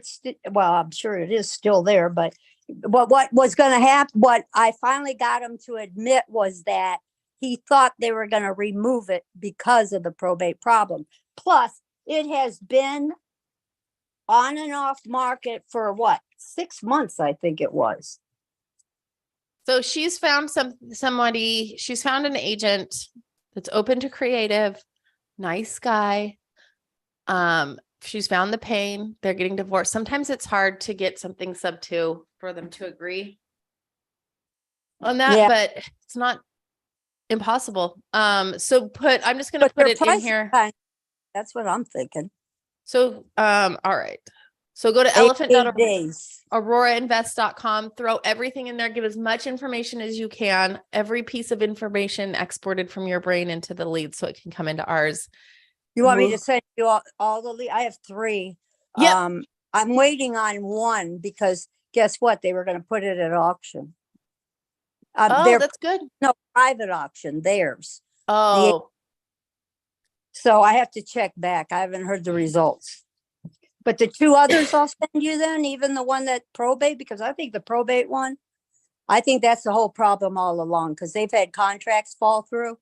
well, I'm sure it is still there, but what was going to happen, what I finally got him to admit was that he thought they were going to remove it because of the probate problem. Plus, it has been on and off market for 6 months, I think it was. So she's found she's found an agent that's open to creative, nice guy. She's found the pain. They're getting divorced. Sometimes it's hard to get something sub 2 for them to agree on that, Yeah. but it's not impossible. I'm just going to But put their it in price is here. That's what I'm thinking. So, all right. So go to 8 elephant.org. days. AuroraInvest.com, throw everything in there, give as much information as you can, every piece of information exported from your brain into the lead so it can come into ours. You want me to Move- send you all the I have 3. Yep. I'm waiting on one because guess what? They were going to put it at auction. Oh, They're that's good. no private auction, theirs. Oh, So I have to check back. I haven't heard the results. But the 2 others I'll send you then, even the one that probate, because I think the probate one, I think that's the whole problem all along because they've had contracts fall through.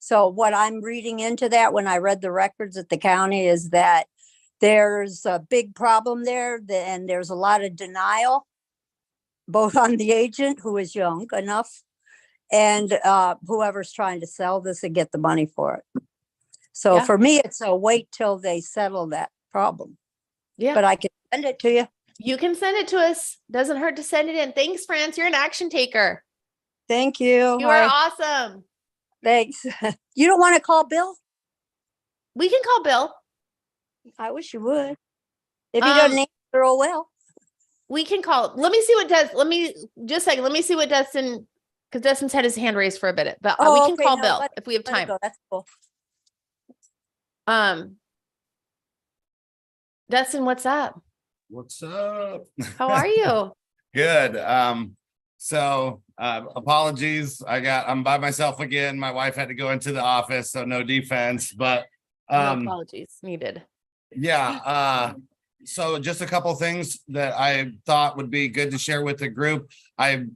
So what I'm reading into that when I read the records at the county is that there's a big problem there and there's a lot of denial, both on the agent who is young enough and whoever's trying to sell this and get the money for it. So Yeah. for me, it's a wait till they settle that problem. yeah. But I can send it to you. You can send it to us. Doesn't hurt to send it in. Thanks, France. You're an action taker. Thank you. You are Hi. awesome. Thanks. You don't want to call Bill? We can call Bill. I wish you would. If he doesn't answer, oh well. We can call. Let me see what let me just a second. Let me see what Dustin, because Dustin's had his hand raised for a bit, but we Oh, can okay, call no, Bill let- if we have Let it time. go. That's cool. Dustin, what's up? What's up? How are you? Good. Apologies. I'm by myself again. My wife had to go into the office, so no defense, but No apologies needed. yeah. So just a couple things that I thought would be good to share with the group. I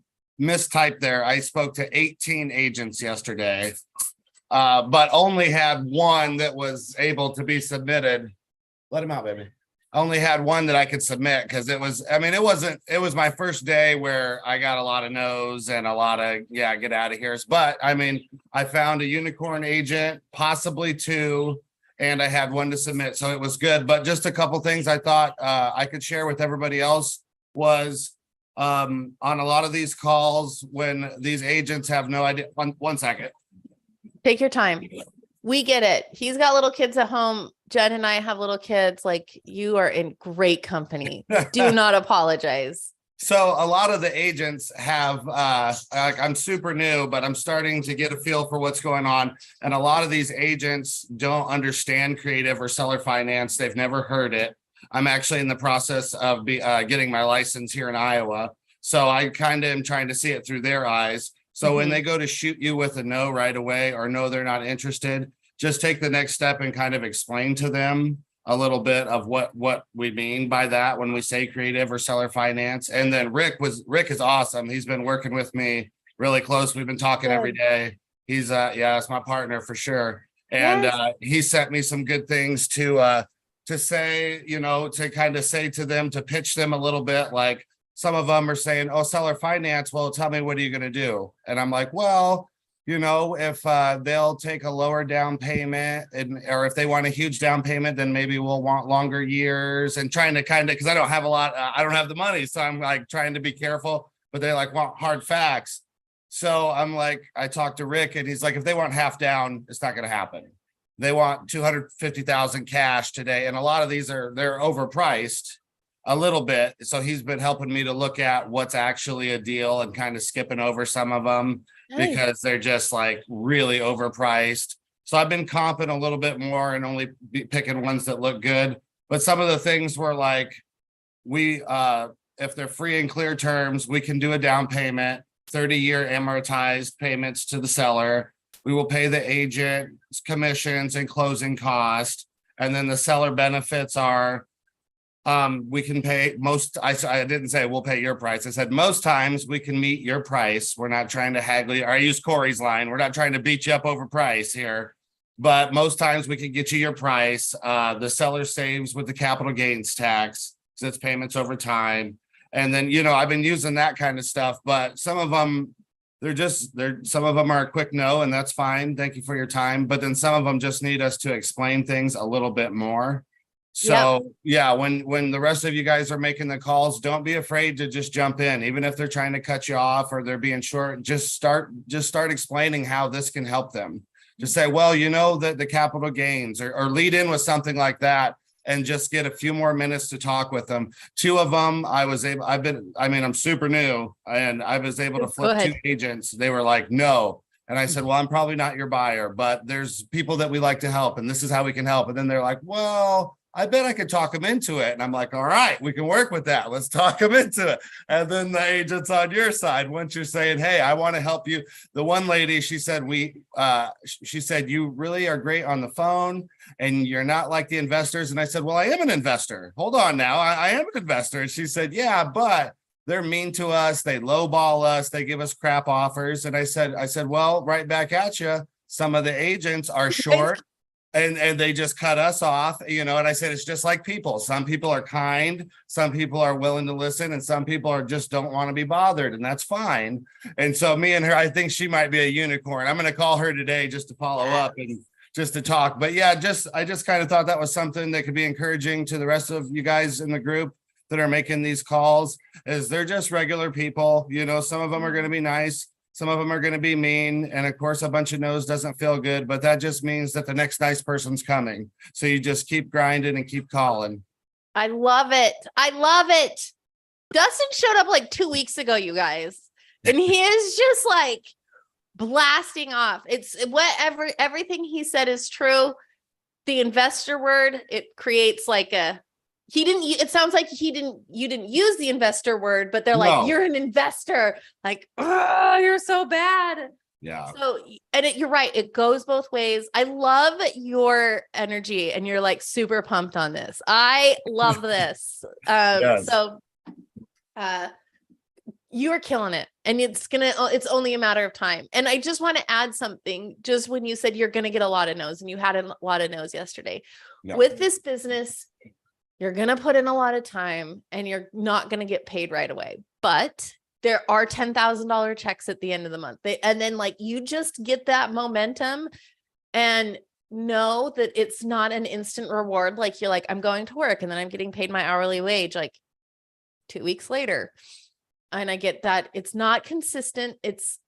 mistyped there. I spoke to 18 agents yesterday, but only had one that was able to be submitted. Let him out, baby. I only had one that I could submit because it was my first day where I got a lot of no's and a lot of, get out of here. But I found a unicorn agent, possibly 2, and I had one to submit. So it was good. But just a couple things I thought I could share with everybody else was on a lot of these calls when these agents have no idea. One second. Take your time. We get it. He's got little kids at home. Jen and I have little kids. Like, you are in great company. Do not apologize. So a lot of the agents have, I'm super new, but I'm starting to get a feel for what's going on. And a lot of these agents don't understand creative or seller finance. They've never heard it. I'm actually in the process of getting my license here in Iowa. So I kind of am trying to see it through their eyes. So when Mhm. they go to shoot you with a no right away or no, they're not interested, just take the next step and kind of explain to them a little bit of what we mean by that when we say creative or seller finance. And then Rick is awesome. He's been working with me really close. We've been talking every day. He's yeah, it's my partner for sure. And Yes. he sent me some good things to say, you know, to kind of say to them, to pitch them a little bit. Like some of them are saying, oh, seller finance, well, tell me, what are you going to do? And I'm like, well, you know, if they'll take a lower down payment or if they want a huge down payment, then maybe we'll want longer years, and trying to kind of, because I don't have a lot, I don't have the money. So I'm like trying to be careful, but they like want hard facts. So I'm like, I talked to Rick and he's like, if they want half down, it's not going to happen. They want 250,000 cash today. And a lot of these they're overpriced a little bit. So he's been helping me to look at what's actually a deal and kind of skipping over some of them Nice. because they're just like really overpriced. So I've been comping a little bit more and only picking ones that look good. But some of the things were like, if they're free and clear terms, we can do a down payment, 30-year amortized payments to the seller. We will pay the agent commissions and closing cost. And then the seller benefits are, we can pay I didn't say we'll pay your price. I said most times we can meet your price. We're not trying to haggle you. Or I use Corey's line. We're not trying to beat you up over price here, but most times we can get you your price. The seller saves with the capital gains tax, so it's payments over time. And then, you know, I've been using that kind of stuff, but some of them, some of them are a quick no, and that's fine. Thank you for your time. But then some of them just need us to explain things a little bit more. So yeah, when the rest of you guys are making the calls, don't be afraid to just jump in, even if they're trying to cut you off or they're being short. Just start explaining how this can help them. Just say, well, you know, that the capital gains, or lead in with something like that, and just get a few more minutes to talk with them. Two of them, I'm super new, and I was able to Go flip ahead. 2 agents. They were like, no. And I said, well, I'm probably not your buyer, but there's people that we like to help, and this is how we can help. And then they're like, well, I bet I could talk them into it. And I'm like, all right, we can work with that. Let's talk them into it. And then the agent's on your side. Once you're saying, hey, I want to help you. The one lady, she said, you really are great on the phone and you're not like the investors. And I said, well, I am an investor. Hold on now. I am an investor. And she said, yeah, but they're mean to us. They lowball us. They give us crap offers. And I said, well, right back at you. Some of the agents are short. And they just cut us off, you know. And I said, it's just like people. Some people are kind, some people are willing to listen, and some people are just don't want to be bothered, and that's fine. And so me and her, I think she might be a unicorn. I'm going to call her today just to follow up and just to talk. But yeah, I just kind of thought that was something that could be encouraging to the rest of you guys in the group that are making these calls, is they're just regular people. You know, some of them are going to be nice. Some of them are going to be mean. And of course, a bunch of no's doesn't feel good, but that just means that the next nice person's coming. So you just keep grinding and keep calling. I love it. I love it. Dustin showed up like 2 weeks ago, you guys, and he is just like blasting off. It's whatever, everything he said is true. The investor word, it creates like it sounds like you didn't use the investor word, but they're No. like, you're an investor. Like, oh, you're so bad. Yeah. So, and you're right. It goes both ways. I love your energy and you're like super pumped on this. I love this. Yes. So, you are killing it, and it's only a matter of time. And I just want to add something, just when you said you're going to get a lot of no's, and you had a lot of no's yesterday. Yeah. With this business, you're going to put in a lot of time and you're not going to get paid right away, but there are $10,000 checks at the end of the month. And then like, you just get that momentum and know that it's not an instant reward. Like you're like, I'm going to work and then I'm getting paid my hourly wage like 2 weeks later. And I get that it's not consistent. It's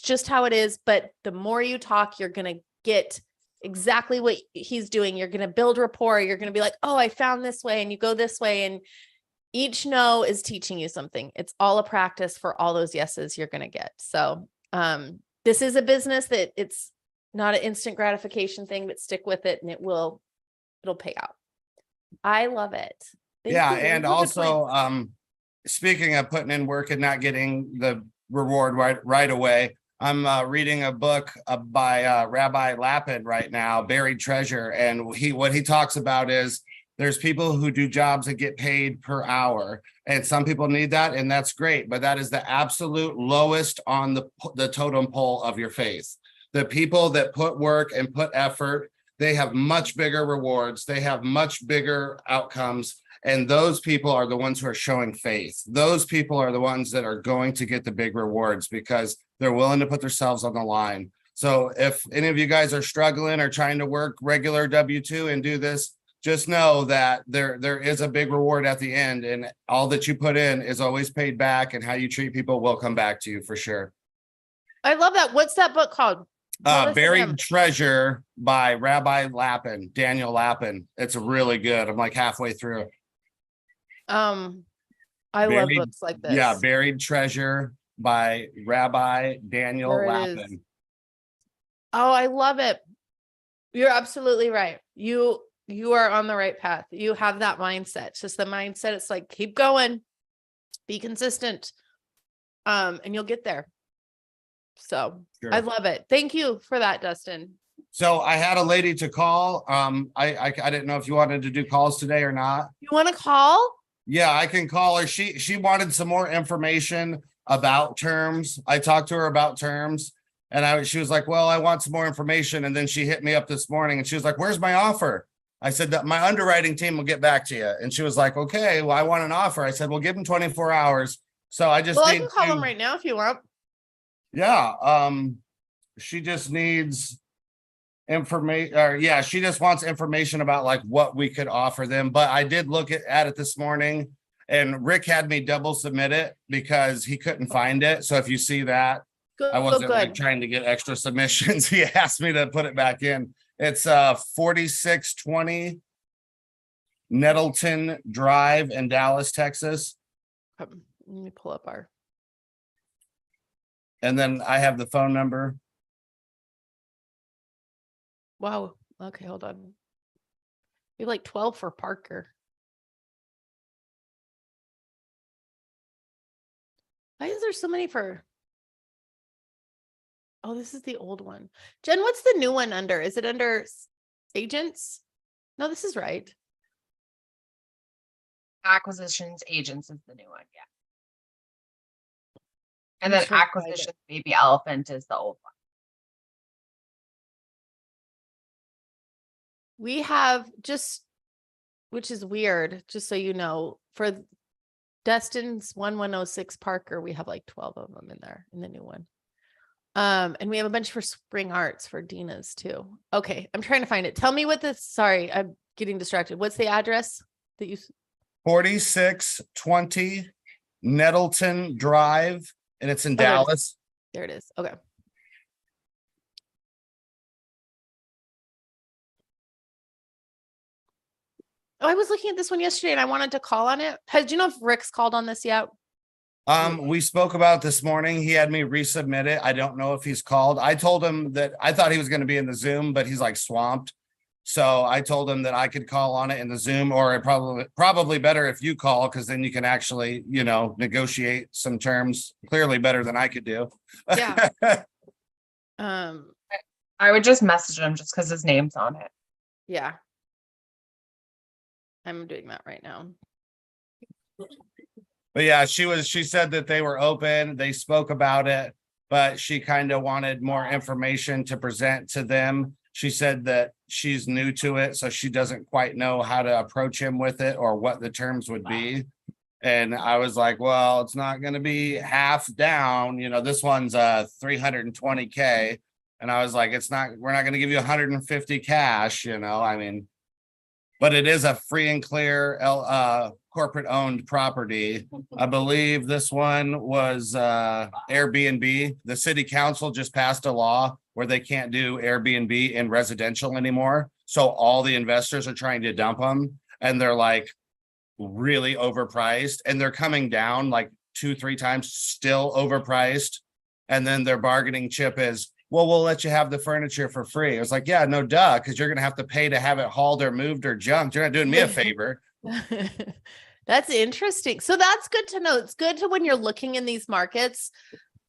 just how it is. But the more you talk, you're going to get exactly what he's doing. You're going to build rapport. You're going to be like, oh, I found this way, and you go this way, and each no is teaching you something. It's all a practice for all those yeses you're going to get. So, this is a business that it's not an instant gratification thing, but stick with it and it'll pay out. I love it. Thank Yeah, you. and Those are good also, points. speaking of putting in work and not getting the reward right away, I'm reading a book by Rabbi Lapid right now, Buried Treasure, and what he talks about is there's people who do jobs that get paid per hour, and some people need that, and that's great, but that is the absolute lowest on the totem pole of your faith. The people that put work and put effort, they have much bigger rewards, they have much bigger outcomes. And those people are the ones who are showing faith. Those people are the ones that are going to get the big rewards because they're willing to put themselves on the line. So if any of you guys are struggling or trying to work regular W-2 and do this, just know that there is a big reward at the end, and all that you put in is always paid back, and how you treat people will come back to you for sure. I love that. What's that book called? Tell us Buried again. Treasure by Rabbi Lapin, Daniel Lapin. It's really good. I'm like halfway through. I love Buried- books like this. Yeah, Buried Treasure by Rabbi Daniel There it is. Lapin. Oh, I love it. You're absolutely right. You are on the right path. You have that mindset. It's just the mindset. It's like, keep going, be consistent. And you'll get there. So Sure. I love it. Thank you for that, Dustin. So I had a lady to call. I didn't know if you wanted to do calls today or not. You want to call? Yeah, I can call her. She wanted some more information about terms. I talked to her about terms, and she was like, well, I want some more information. And then she hit me up this morning and she was like, where's my offer? I said that my underwriting team will get back to you. And she was like, okay, well, I want an offer. I said, well, give them 24 hours. So I just Well, I need can call to- him right now if you want. Yeah, she just needs information, or yeah, she just wants information about like what we could offer them. But I did look at it this morning, and Rick had me double submit it because he couldn't find it. So if you see that, Good. I wasn't like good. trying to get extra submissions. He asked me to put it back in. It's 4620 Nettleton Drive in Dallas, Texas. Let me pull up our. And then I have the phone number. Wow. Okay, hold on. We have like 12 for Parker. Why is there so many for? Oh, this is the old one. Jen, what's the new one under? Is it under agents? No, this is right. Acquisitions agents is the new one, yeah. And I'm then sure I find it. acquisitions baby elephant is the old one. We have just, which is weird, just so you know, for Dustin's 1106 Parker, we have like 12 of them in there in the new one. And we have a bunch for Spring Arts for Dina's too. Okay, I'm trying to find it. Tell me what this, sorry, I'm getting distracted. What's the address that you? 4620 Nettleton Drive, and it's in there it is. Dallas. There it is. Okay. Oh, I was looking at this one yesterday and I wanted to call on it. Do you know if Rick's called on this yet? We spoke about it this morning. He had me resubmit it. I don't know if he's called. I told him that I thought he was going to be in the Zoom, but he's like swamped. So I told him that I could call on it in the Zoom, or it probably better if you call, because then you can actually, negotiate some terms clearly better than I could do. Yeah. I would just message him just because his name's on it. Yeah. I'm doing that right now. But yeah, she said that they were open. They spoke about it, but she kind of wanted more information to present to them. She said that she's new to it, so she doesn't quite know how to approach him with it or what the terms would be. And I was like, well, it's not going to be half down. This one's 320K. And I was like, we're not going to give you 150 cash, but it is a free and clear corporate owned property. I believe this one was Airbnb. The city council just passed a law where they can't do Airbnb in residential anymore. So all the investors are trying to dump them. And they're like, really overpriced, and they're coming down like 2-3 times, still overpriced. And then their bargaining chip is, well, we'll let you have the furniture for free. It's like, yeah, no duh, because you're gonna have to pay to have it hauled or moved or junked. You're not doing me a favor. That's interesting. So that's good to know. It's good to when you're looking in these markets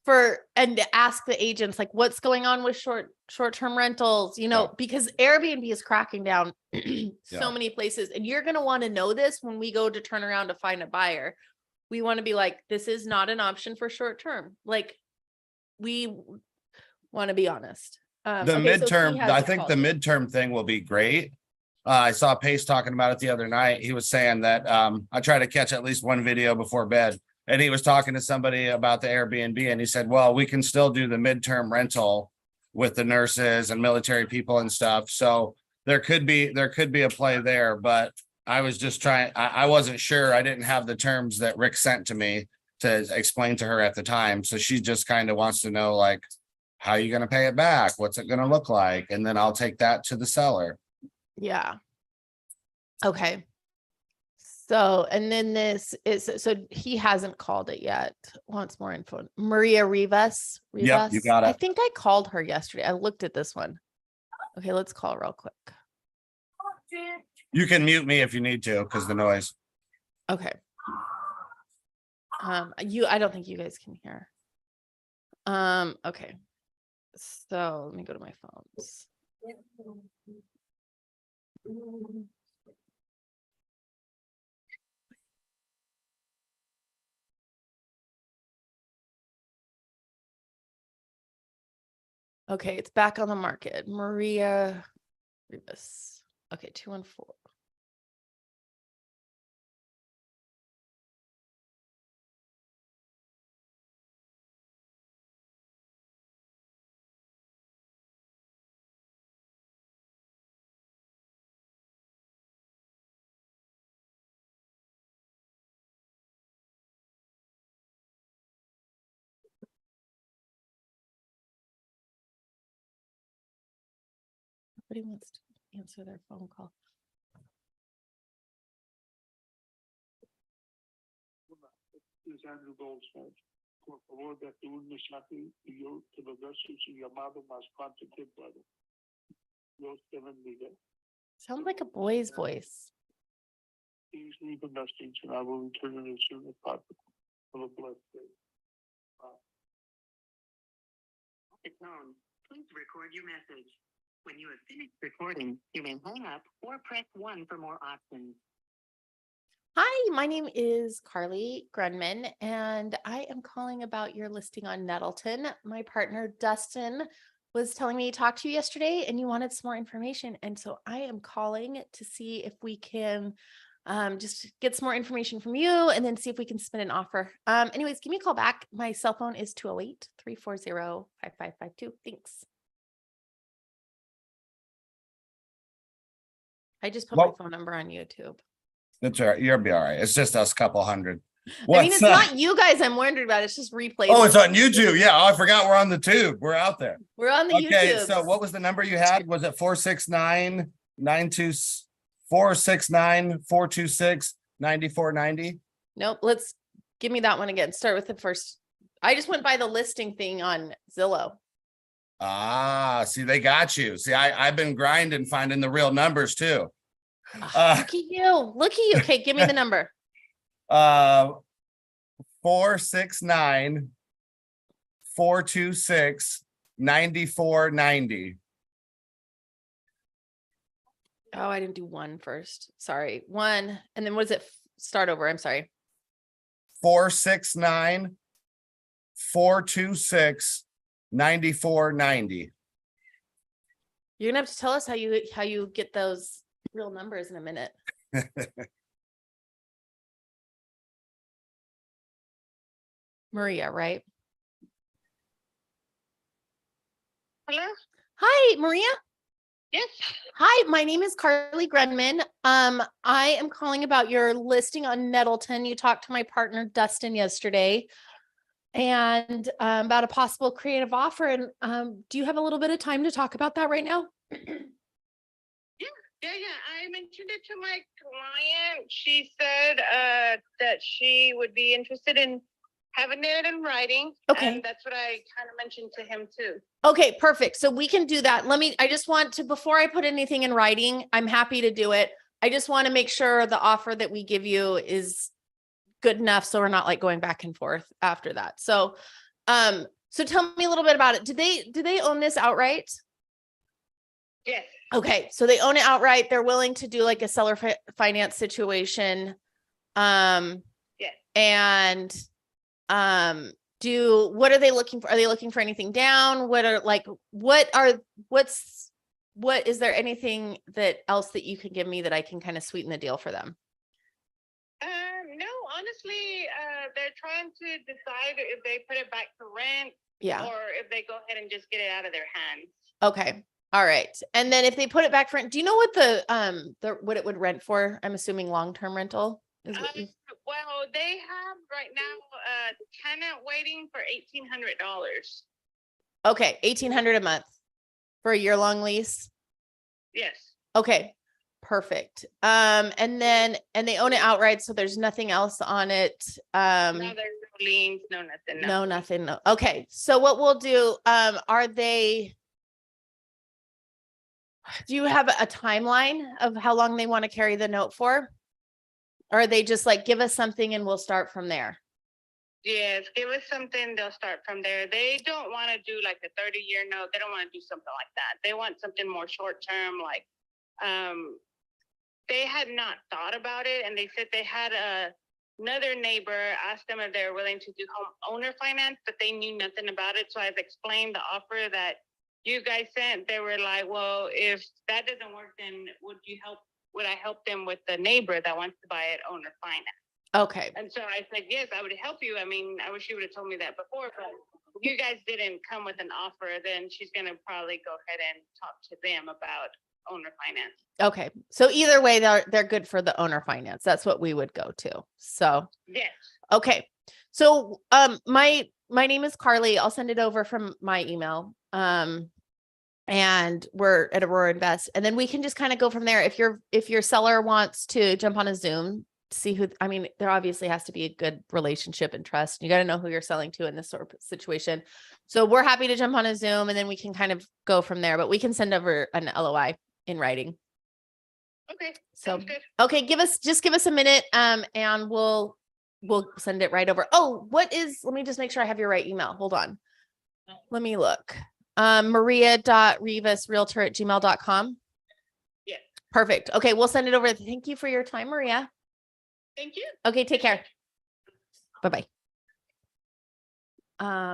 and to ask the agents like what's going on with short-term rentals, because Airbnb is cracking down so many places, and you're going to want to know this when we go to turn around to find a buyer. We want to be like, this is not an option for short term. Like, we want to be honest. The okay, so midterm, he I hasn't think called the you. midterm thing will be great. I saw Pace talking about it the other night. He was saying that I try to catch at least one video before bed. And he was talking to somebody about the Airbnb, and he said, well, we can still do the midterm rental with the nurses and military people and stuff. So there could be a play there, but I was just trying, I wasn't sure. I didn't have the terms that Rick sent to me to explain to her at the time. So she just kind of wants to know, like, how are you going to pay it back? What's it going to look like? And then I'll take that to the seller. Yeah. Okay. So, and then this is, so he hasn't called it yet. Wants more info. Maria Rivas. Yep, you got it. I think I called her yesterday. I looked at this one. Okay, let's call real quick. You can mute me if you need to, because the noise. Okay. I don't think you guys can hear. Okay. So let me go to my phones. Okay, it's back on the market. Maria Rivas. Okay, 214. Nobody wants to answer their phone call. Es Andrew Goldsmith. Por favor, deje un mensaje y yo te regreso su llamado más pronto que pueda. Dios te bendiga. Sounds like a boy's voice. Please leave a message and I will return it as soon as possible. Have a blessed day. The tone. Please record your message. When you have finished recording, you may hang up or press 1 for more options. Hi, my name is Carly Grunman, and I am calling about your listing on Nettleton. My partner, Dustin, was telling me to talk to you yesterday and you wanted some more information. And so I am calling to see if we can just get some more information from you and then see if we can submit an offer. Anyways, give me a call back. My cell phone is 208-340-5552. Thanks. I just put my phone number on YouTube. That's all right. You'll be all right. It's just us couple hundred. I mean, it's not you guys I'm wondering about. It's just replays. Oh, it's on YouTube. Yeah. Oh, I forgot we're on the tube. We're out there. We're on the Okay. YouTube. So what was the number you had? Was it 469-426-9490? Nope. Let's give me that one again. Start with the first. I just went by the listing thing on Zillow. Ah, see, they got you. See, I've been grinding, finding the real numbers too. Oh, look at you. Look at you. Okay, give me the number. 469-426-9490. Oh, I didn't do one first. Sorry. One. And then what does it start over? I'm sorry. 469-426-9490. You're gonna have to tell us how you get those real numbers in a minute. Maria, right? Hello? Hi, Maria. Yes. Hi, my name is Carly Grunman. I am calling about your listing on Nettleton. You talked to my partner Dustin yesterday and about a possible creative offer. And do you have a little bit of time to talk about that right now? Yeah. Yeah, I mentioned it to my client. She said that she would be interested in having it in writing. Okay. And that's what I kind of mentioned to him too. Okay, perfect. So we can do that. I just want to, before I put anything in writing, I'm happy to do it. I just want to make sure the offer that we give you is good enough. So we're not like going back and forth after that. So, so tell me a little bit about it. Do they own this outright? Yes. Okay. So they own it outright. They're willing to do like a seller finance situation. Yes. And, what are they looking for? Are they looking for anything down? What is there anything else that you can give me that I can kind of sweeten the deal for them? No, honestly, they're trying to decide if they put it back to rent Yeah. or if they go ahead and just get it out of their hands. Okay. All right. And then if they put it back for rent, do you know what what it would rent for? I'm assuming long-term rental is what you. Well, they have right now a tenant waiting for $1,800. Okay. $1,800 a month for a year-long lease. Yes. Okay. Perfect. And they own it outright. So there's nothing else on it. No, there's no liens, no nothing. No, nothing. No. Okay. So what we'll do, do you have a timeline of how long they want to carry the note for? Or are they just like, give us something and we'll start from there? Yes, give us something, they'll start from there. They don't want to do like a 30-year note. They don't want to do something like that. They want something more short-term, like, they had not thought about it, and they said they had another neighbor ask them if they're willing to do homeowner finance, but they knew nothing about it. So I've explained the offer that you guys sent. They were like, well, if that doesn't work, then would I help them with the neighbor that wants to buy it owner finance? Okay. And so I said, yes, I would help you. I mean, I wish you would have told me that before, but if you guys didn't come with an offer, then she's going to probably go ahead and talk to them about owner finance. Okay. So either way, they're good for the owner finance. That's what we would go to. So, Yes. okay. So, my name is Carly. I'll send it over from my email. And we're at Aurora Invest, and then we can just kind of go from there. If your seller wants to jump on a Zoom, see there obviously has to be a good relationship and trust. You got to know who you're selling to in this sort of situation. So we're happy to jump on a Zoom, and then we can kind of go from there, but we can send over an LOI in writing. Okay. So, Sounds good. okay, give us a minute, and we'll send it right over. Oh, let me just make sure I have your right email. Hold on. Let me look. Maria.rivasrealtor@gmail.com. Yeah. Perfect. Okay. We'll send it over. Thank you for your time, Maria. Thank you. Okay. Take care. Bye-bye.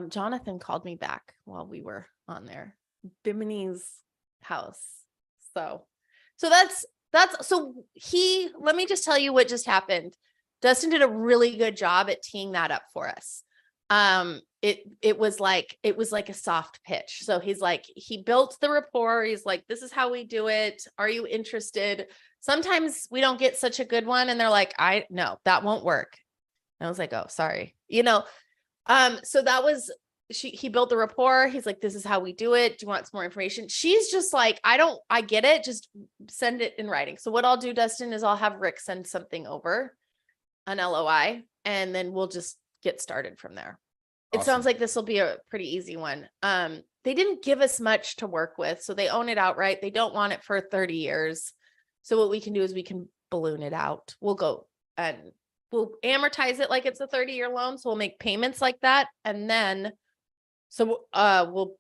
Jonathan called me back while we were on there. Bimini's house. So let me just tell you what just happened. Dustin did a really good job at teeing that up for us. It was like a soft pitch. So he built the rapport. He's like, this is how we do it. Are you interested? Sometimes we don't get such a good one, and they're like, no, that won't work. And I was like, oh, sorry. So that was, he built the rapport. He's like, this is how we do it. Do you want some more information? She's just like, I get it. Just send it in writing. So what I'll do, Dustin, is I'll have Rick send something over, an LOI, and then we'll just get started from there. It sounds like this will be a pretty easy one. They didn't give us much to work with, so they own it outright. They don't want it for 30 years. So what we can do is we can balloon it out. We'll go and we'll amortize it like it's a 30-year loan. So we'll make payments like that. And then, we'll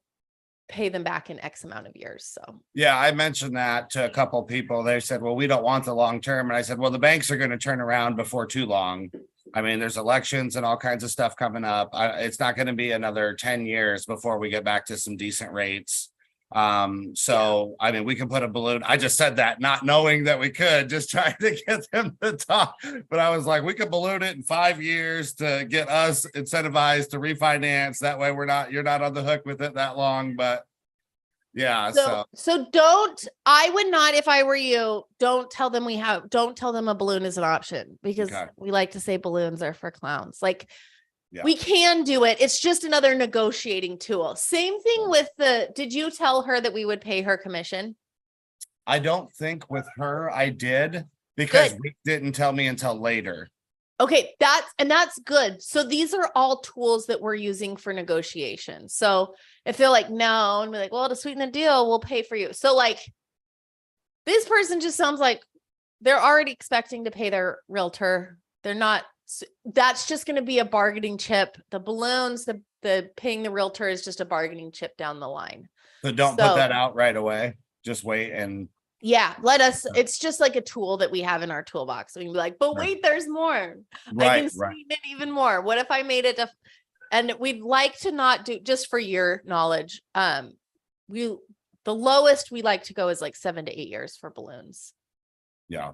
pay them back in X amount of years. So, Yeah, I mentioned that to a couple of people. They said, well, we don't want the long term. And I said, well, the banks are going to turn around before too long. I mean, there's elections and all kinds of stuff coming up. It's not going to be another 10 years before we get back to some decent rates. I mean, we can put a balloon. I just said that not knowing that we could, just trying to get them to talk. But I was like, we could balloon it in 5 years to get us incentivized to refinance. That way you're not on the hook with it that long. But yeah. So I would not, if I were you, don't tell them a balloon is an option, because we like to say balloons are for clowns. Like, we can do it. It's just another negotiating tool. Same thing with did you tell her that we would pay her commission? I don't think with her I did because Good. Rick didn't tell me until later. Okay, that's good. So these are all tools that we're using for negotiation. So if they're like, no, and we're like, well, to sweeten the deal, we'll pay for you. So like this person just sounds like they're already expecting to pay their realtor. They're not, that's just going to be a bargaining chip. The balloons, the paying the realtor is just a bargaining chip down the line. So don't put that out right away. Just wait and Yeah, it's just like a tool that we have in our toolbox. We can be like, but wait, there's more. I can right. sweeten it even more. What if I made it and we'd like to not do, just for your knowledge, the lowest we like to go is like 7 to 8 years for balloons. Yeah.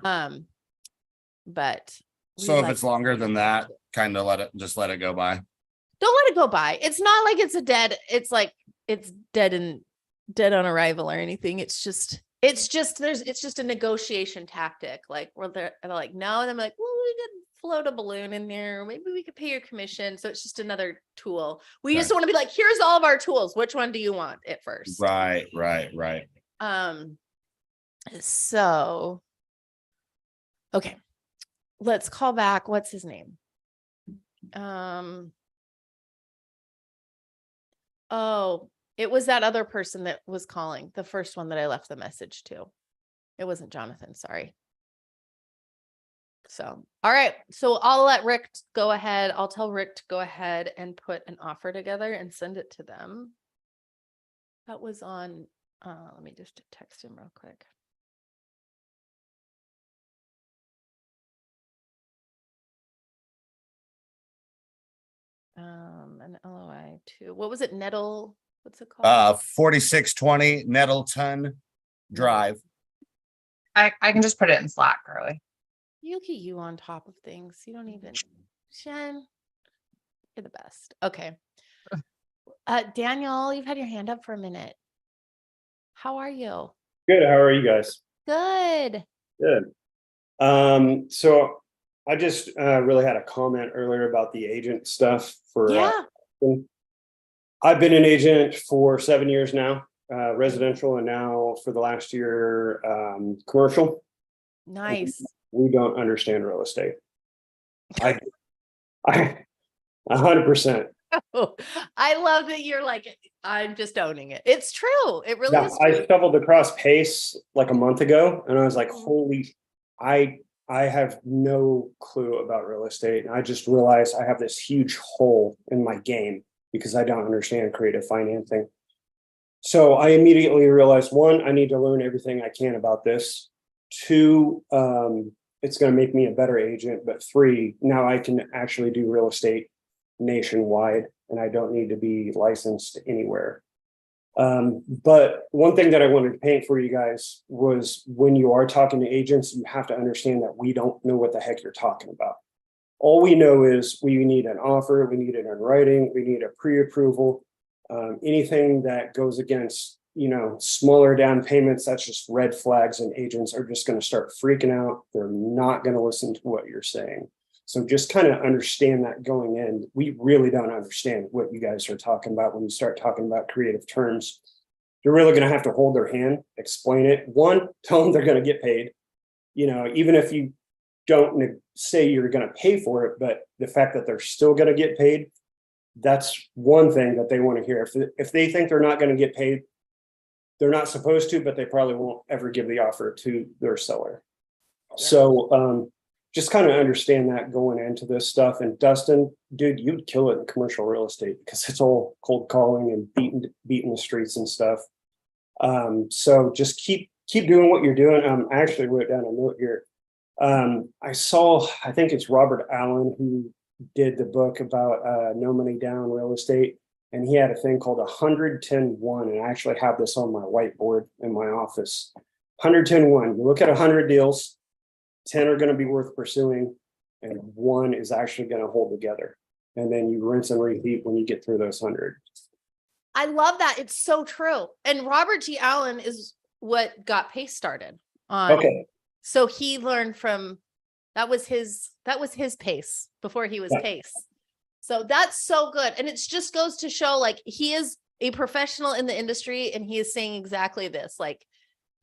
But so if it's longer than that, kind of let it go by. Don't let it go by. It's not like it's it's dead on arrival or anything. It's just a negotiation tactic. Like where they're like, no, and I'm like, well, we could float a balloon in there. Maybe we could pay your commission. So it's just another tool. We just want to be like, here's all of our tools. Which one do you want at first? Right. So, okay, let's call back. What's his name? Oh, it was that other person that was calling, the first one that I left the message to. It wasn't Jonathan, sorry. So, all right. So I'll let Rick go ahead. I'll tell Rick to go ahead and put an offer together and send it to them. That was on, let me just text him real quick. An LOI too. What was it? Nettle? What's it called? 4620 Nettleton Drive. I can just put it in Slack, Carly. You get you on top of things. You don't even, Shen, you're the best. Okay. Daniel, you've had your hand up for a minute. How are you? Good. How are you guys? Good. Good. So I just really had a comment earlier about the agent stuff for I've been an agent for 7 years now, residential, and now for the last year, commercial. Nice. We don't understand real estate. I 100%. Oh, I love that you're like, I'm just owning it. It's true. It really is. I stumbled across Pace like a month ago, and I was like, holy, I have no clue about real estate. And I just realized I have this huge hole in my game because I don't understand creative financing. So I immediately realized, one, I need to learn everything I can about this. Two, it's going to make me a better agent. But three, now I can actually do real estate nationwide, and I don't need to be licensed anywhere. But one thing that I wanted to paint for you guys was when you are talking to agents, you have to understand that we don't know what the heck you're talking about. All we know is we need an offer, we need it in writing, we need a pre-approval. Anything that goes against, smaller down payments, that's just red flags, and agents are just going to start freaking out. They're not going to listen to what you're saying. So just kind of understand that going in. We really don't understand what you guys are talking about when you start talking about creative terms. You're really going to have to hold their hand, explain it. One, tell them they're going to get paid. Even if you don't say you're going to pay for it, but the fact that they're still going to get paid, that's one thing that they want to hear. If they think they're not going to get paid, they're not supposed to, but they probably won't ever give the offer to their seller. So just kind of understand that going into this stuff. And Dustin, dude, you'd kill it in commercial real estate because it's all cold calling and beating the streets and stuff. So just keep doing what you're doing. I actually wrote down a note here. I think it's Robert Allen who did the book about No Money Down real estate. And he had a thing called 110-1. And I actually have this on my whiteboard in my office. 110-1. You look at 100 deals, 10 are going to be worth pursuing, and 1 is actually going to hold together. And then you rinse and repeat when you get through those 100. I love that. It's so true. And Robert G. Allen is what got Pace started on. Okay. So he learned from, that was his Pace before he was Pace. So that's so good. And it just goes to show, like, he is a professional in the industry, and he is saying exactly this. Like,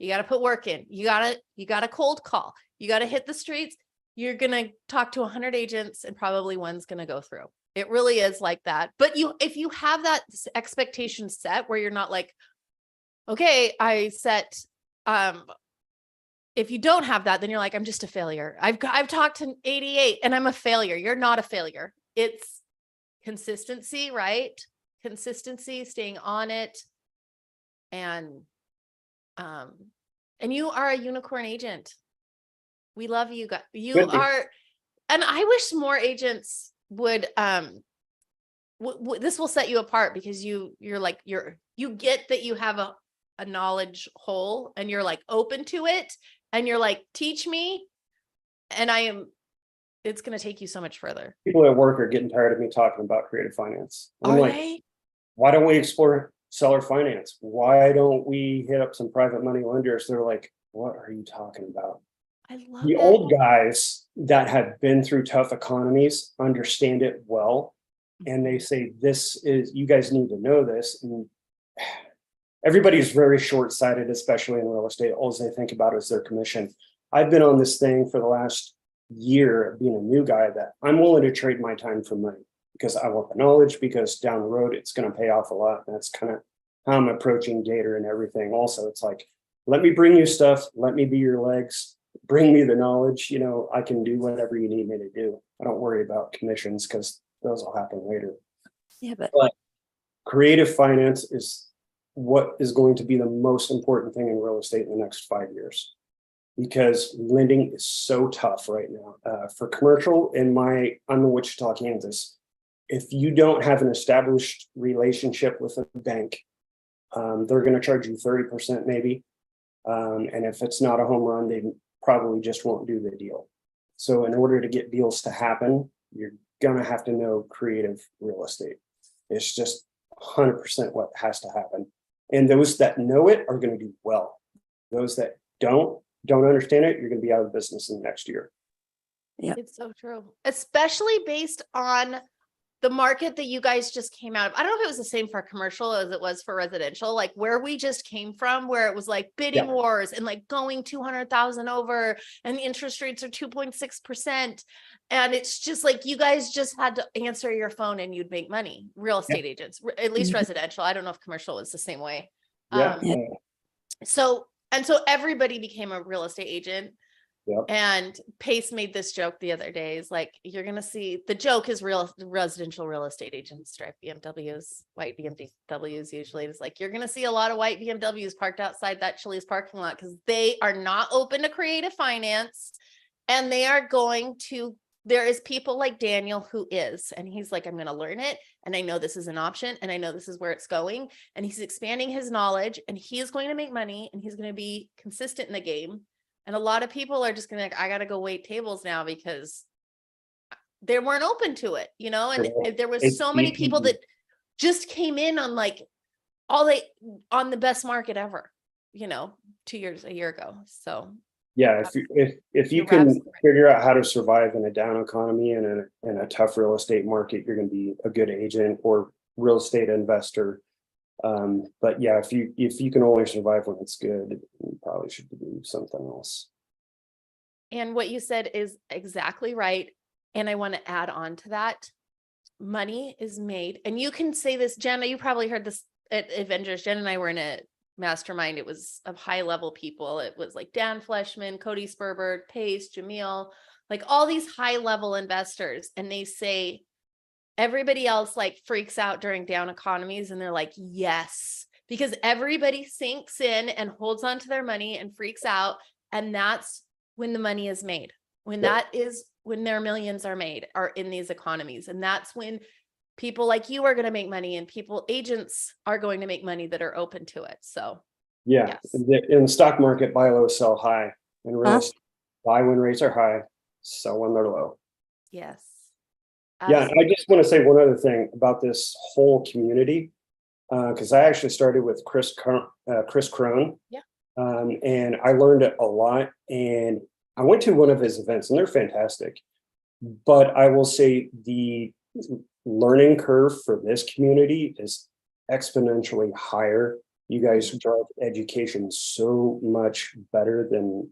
You got to put work in. You got to cold call. You got to hit the streets. You're going to talk to 100 agents and probably one's going to go through. It really is like that. But if you have that expectation set where you're not like, okay, I set, if you don't have that, then you're like, I'm just a failure. I've talked to 88 and I'm a failure. You're not a failure. It's consistency, right? Consistency, staying on it. And you are a unicorn agent. We love you guys. You Good. are, and I wish more agents would, this will set you apart because you get that you have a knowledge hole and you're like open to it and you're like, teach me. And it's going to take you so much further. People at work are getting tired of me talking about creative finance. I'm Are like, they? why don't we explore seller finance? Why don't we hit up some private money lenders? They're like, what are you talking about? I love The it. old guys that have been through tough economies understand it well. And they say, you guys need to know this. And everybody's very short-sighted, especially in real estate. All they think about is their commission. I've been on this thing for the last year, being a new guy, that I'm willing to trade my time for money because I want the knowledge, because down the road, it's going to pay off a lot. And that's kind of how I'm approaching Gator and everything. Also, it's like, let me bring you stuff. Let me be your legs. Bring me the knowledge. I can do whatever you need me to do. I don't worry about commissions because those will happen later. Yeah, but Creative finance is what is going to be the most important thing in real estate in the next 5 years, because lending is so tough right now. For commercial, I'm in Wichita, Kansas. If you don't have an established relationship with a bank, they're going to charge you 30% maybe. And if it's not a home run, they probably just won't do the deal. So in order to get deals to happen, you're going to have to know creative real estate. It's just 100% what has to happen. And those that know it are going to do well. Those that don't understand it, you're going to be out of business in the next year. Yeah. It's so true, especially based on the market that you guys just came out of. I don't know if it was the same for commercial as it was for residential, like where we just came from, where it was like bidding wars and like going 200,000 over and the interest rates are 2.6%. And it's just like, you guys just had to answer your phone and you'd make money. Real estate agents, at least residential. I don't know if commercial is the same way. So everybody became a real estate agent. Yep. And Pace made this joke the other day. Is like, you're going to see, the joke is residential real estate agents drive BMWs, white BMWs usually. It's like, you're going to see a lot of white BMWs parked outside that Chili's parking lot because they are not open to creative finance. And there is people like Daniel who is, and he's like, I'm going to learn it. And I know this is an option and I know this is where it's going. And he's expanding his knowledge and he is going to make money and he's going to be consistent in the game. And a lot of people are just gonna I gotta go wait tables now because they weren't open to it, and there was so many people that just came in on on the best market ever, 2 years, a year ago. So yeah, if you can figure out how to survive in a down economy and in a tough real estate market, you're gonna be a good agent or real estate investor. But yeah, if you can only survive when it's good, you probably should do something else. And what you said is exactly right. And I want to add on to that. Money is made, and you can say this, Jenna, you probably heard this at Avengers. Jen and I were in a mastermind. It was of high level people. It was like Dan Fleshman, Cody Spurbert, Pace, Jamil, like all these high level investors. And they say, everybody else like freaks out during down economies. And they're like, yes, because everybody sinks in and holds on to their money and freaks out. And that's when the money is made, when their millions are made, are in these economies. And that's when people like you are going to make money and agents are going to make money that are open to it. So yeah, yes. In the stock market, buy low, sell high. In real estate, buy when rates are high, sell when they're low. Yes. Yeah, I just want to say one other thing about this whole community, because I actually started with Chris Crone. Yeah. And I learned a lot. And I went to one of his events, and they're fantastic. But I will say the learning curve for this community is exponentially higher You guys drive education so much better than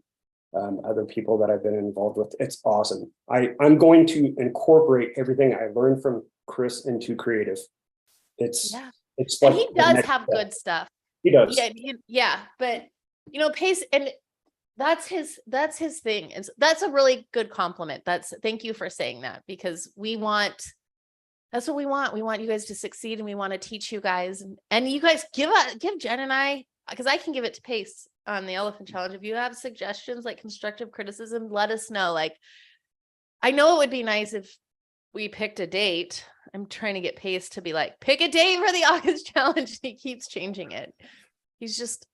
other people that I've been involved with. It's awesome. I'm going to incorporate everything I learned from Chris into creative. It's Yeah. it's And like he the does next have step. good stuff. He does. Yeah, yeah, but Pace, and that's his thing. And that's a really good compliment. Thank you for saying that, because that's what we want. We want you guys to succeed, and we want to teach you guys, and you guys give Jen and I, because I can give it to Pace on the Elephant Challenge. If you have suggestions, like constructive criticism, let us know. Like, I know it would be nice if we picked a date. I'm trying to get Pace to be like, pick a date for the August challenge. He keeps changing it. He's just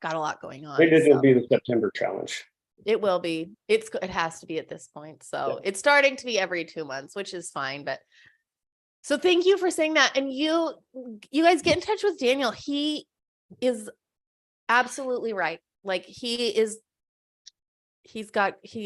got a lot going on. Maybe it'll so be the September challenge. it will be. It has to be at this point. So it's starting to be every 2 months, which is fine. But so thank you for saying that. And you guys get in touch with Daniel. He is absolutely right. Like he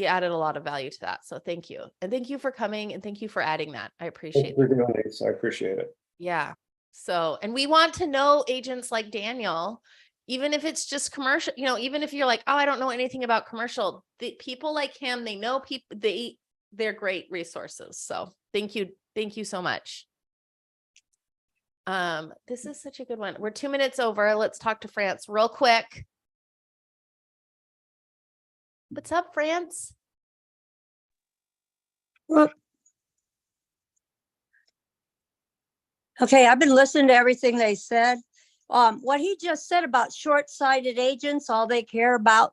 added a lot of value to that. So thank you. And thank you for coming, and thank you for adding that. I appreciate We're it. doing it, so I appreciate it. Yeah. So, and we want to know agents like Daniel, even if it's just commercial, even if you're like, oh, I don't know anything about commercial, the people like him, they know people, they're great resources. So thank you. Thank you so much. This is such a good one. We're 2 minutes over. Let's talk to France real quick. What's up, France? Okay, I've been listening to everything they said. What he just said about short-sighted agents, all they care about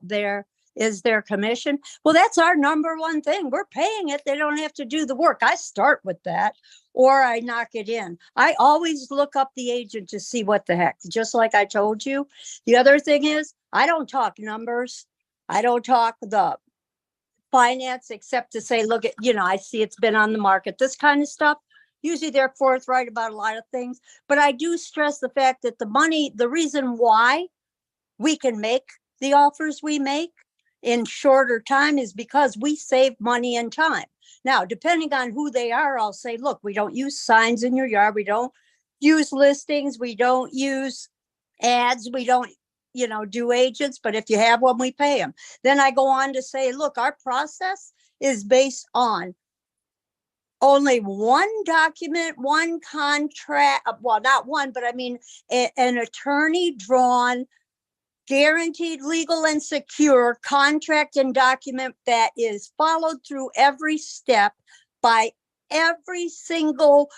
is their commission. Well, that's our number one thing. We're paying it. They don't have to do the work. I start with that, or I knock it in. I always look up the agent to see what the heck, just like I told you. The other thing is, I don't talk numbers. I don't talk the finance, except to say, look at, I see it's been on the market, this kind of stuff. Usually they're forthright about a lot of things, but I do stress the fact that the reason why we can make the offers we make in shorter time is because we save money and time. Now, depending on who they are, I'll say, look, we don't use signs in your yard. We don't use listings. We don't use ads. We don't, do agents, but if you have one, we pay them. Then I go on to say, look, our process is based on only one document, one contract, well, not one, but I mean, an attorney drawn, guaranteed, legal and secure contract and document that is followed through every step by every single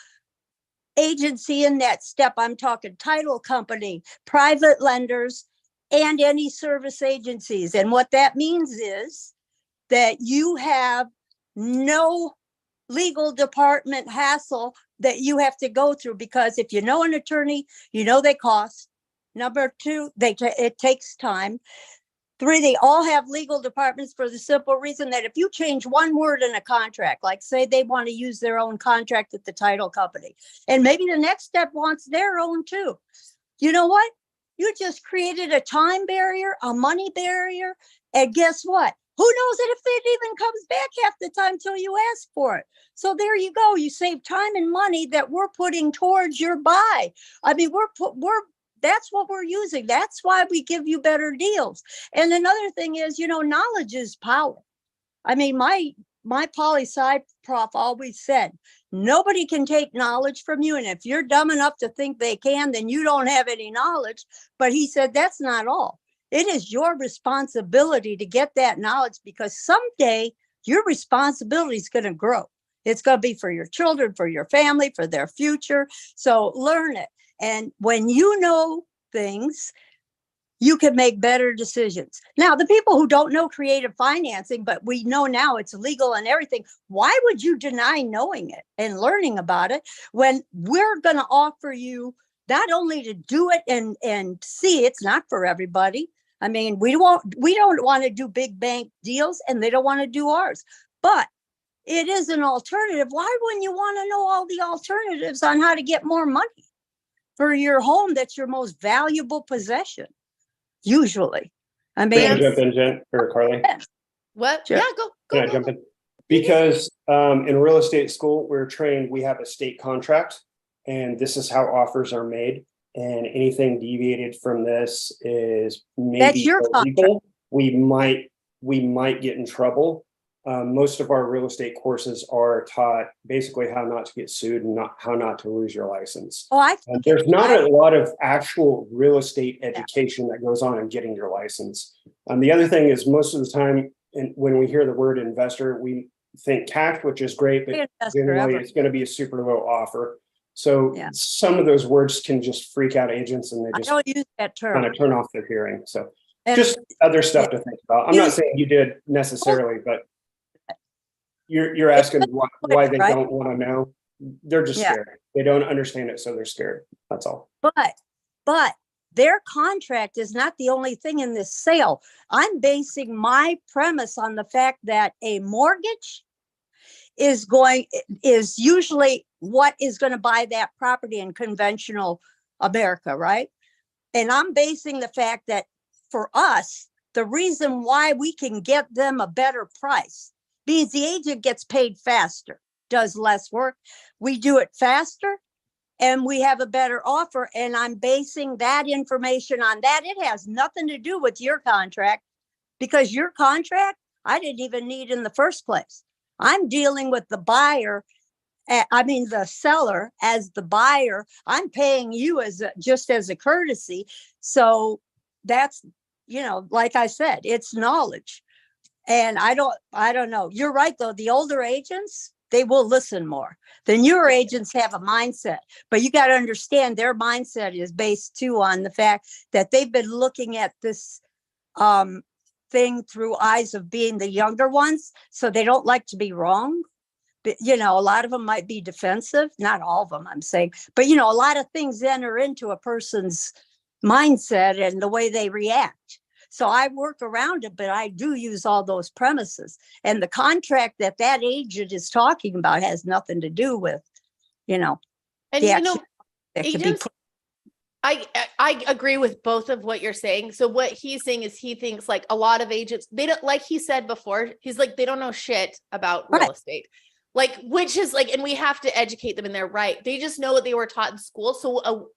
agency in that step. I'm talking title company, private lenders, and any service agencies. And what that means is that you have no legal department hassle that you have to go through, because if you know an attorney, they cost. Number two, it takes time. 3, they all have legal departments for the simple reason that if you change one word in a contract, like say they want to use their own contract at the title company, and maybe the next step wants their own too. You know what? You just created a time barrier, a money barrier, and guess what? Who knows if it even comes back half the time till you ask for it. So there you go. You save time and money that we're putting towards your buy. I mean, that's what we're using. That's why we give you better deals. And another thing is, knowledge is power. I mean, my poli-sci prof always said, nobody can take knowledge from you. And if you're dumb enough to think they can, then you don't have any knowledge. But he said, that's not all. It is your responsibility to get that knowledge, because someday your responsibility is going to grow. It's going to be for your children, for your family, for their future. So learn it. And when you know things, you can make better decisions. Now, the people who don't know creative financing, but we know now it's legal and everything, why would you deny knowing it and learning about it when we're going to offer you not only to do it and see? It's not for everybody. I mean, we don't want to do big bank deals, and they don't want to do ours, but it is an alternative. Why wouldn't you want to know all the alternatives on how to get more money for your home? That's your most valuable possession, usually. I mean, Can I jump in, Jen or Carly? What? Sure. Yeah, go. Can I jump in? Because in real estate school, we're trained, we have a state contract, and this is how offers are made. and anything deviated from this is That's maybe your illegal, we might get in trouble. Most of our real estate courses are taught basically how not to get sued and how not to lose your license. Oh, I And think there's it's not right. a lot of actual real estate education that goes on in getting your license. The other thing is most of the time, when we hear the word investor, we think cash, which is great, but Invest generally forever. it's going to be a super low offer. So Yeah. some of those words can just freak out agents and they I just don't use that kind term. of turn off their hearing. So And just other stuff to think about. I'm not Use- saying you did necessarily, but you're asking why they right? don't want to know. They're just Yeah. scared. They don't understand it, so they're scared. That's all. But their contract is not the only thing in this sale. I'm basing my premise on the fact that a mortgage is usually what is going to buy that property in conventional America, right? And I'm basing the fact that for us, the reason why we can get them a better price means the agent gets paid faster, does less work. We do it faster and we have a better offer. And I'm basing that information on that. It has nothing to do with your contract, because your contract, I didn't even need in the first place. I'm dealing with the buyer. The seller as the buyer. I'm paying you just as a courtesy. So that's, like I said, it's knowledge. And I don't know. You're right, though. The older agents, they will listen more. The newer agents have a mindset, but you got to understand their mindset is based too on the fact that they've been looking at this thing through eyes of being the younger ones. So they don't like to be wrong. But, a lot of them might be defensive, not all of them, I'm saying, but, a lot of things enter into a person's mindset and the way they react. So I work around it, but I do use all those premises. And the contract that agent is talking about has nothing to do with, And the action that could be agents, I agree with both of what you're saying. So what he's saying is he thinks like a lot of agents, they don't, like he said before, he's like, they don't know shit about real Right. estate. Like, which is like, and we have to educate them, and they're right. They just know what they were taught in school. So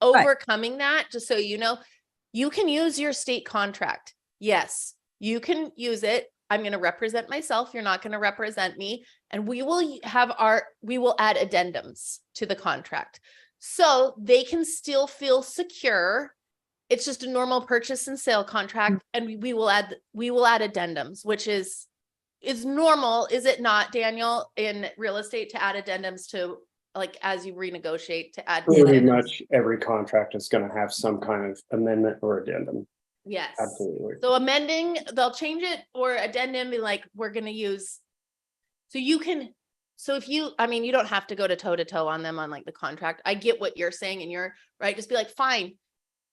overcoming that, just so you know, you can use your state contract. Yes, you can use it. I'm going to represent myself. You're not going to represent me. And we will add addendums to the contract, so they can still feel secure. It's just a normal purchase and sale contract. And we will add addendums, which is normal, is it not, Daniel, in real estate to add addendums to, like, as you renegotiate, to add Pretty addendums? much every contract is going to have some kind of amendment or addendum. Yes. Absolutely. So amending, they'll change it, or addendum, be like, we're going to use. So you can, so if you, you don't have to go to toe on them on like the contract. I get what you're saying, and you're right. Just be like, fine,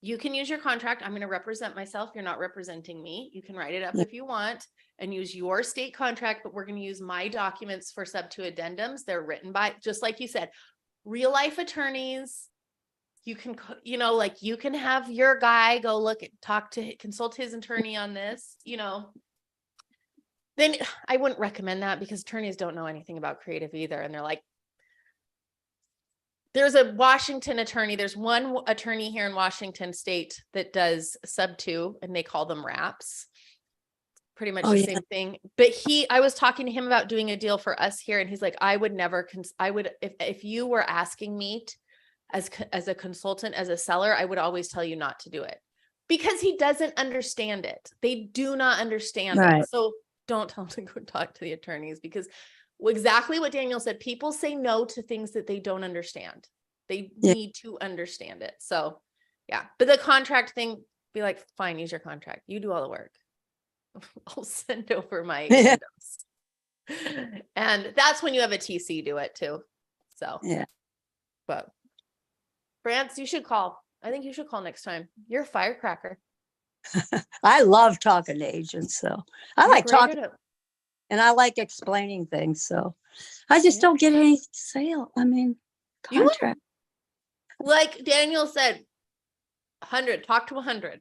you can use your contract. I'm going to represent myself. You're not representing me. You can write it up if you want and use your state contract, but we're going to use my documents for sub 2 addendums. They're written by, just like you said, real life attorneys. You can, you can have your guy go consult his attorney on this, then I wouldn't recommend that, because attorneys don't know anything about creative either. And they're like, there's a Washington attorney. There's one attorney here in Washington state that does sub 2, and they call them wraps. Pretty much the same thing. But I was talking to him about doing a deal for us here, and he's like, I would never, if you were asking me as a consultant, as a seller, I would always tell you not to do it, because he doesn't understand it. They do not understand Right. it. So don't tell him to go talk to the attorneys, because exactly what Daniel said, people say no to things that they don't understand. They need to understand it. So yeah, but the contract thing, be like, fine, use your contract. You do all the work. I'll send over my addendums. And that's when you have a TC do it too. So Yeah. But France, you should call. I think you should call next time. You're a firecracker. I love talking to agents. So I You're like great talking, at it. and I like explaining things. So I just don't get any sale. You Contract. Like Daniel said, 100, talk to 100.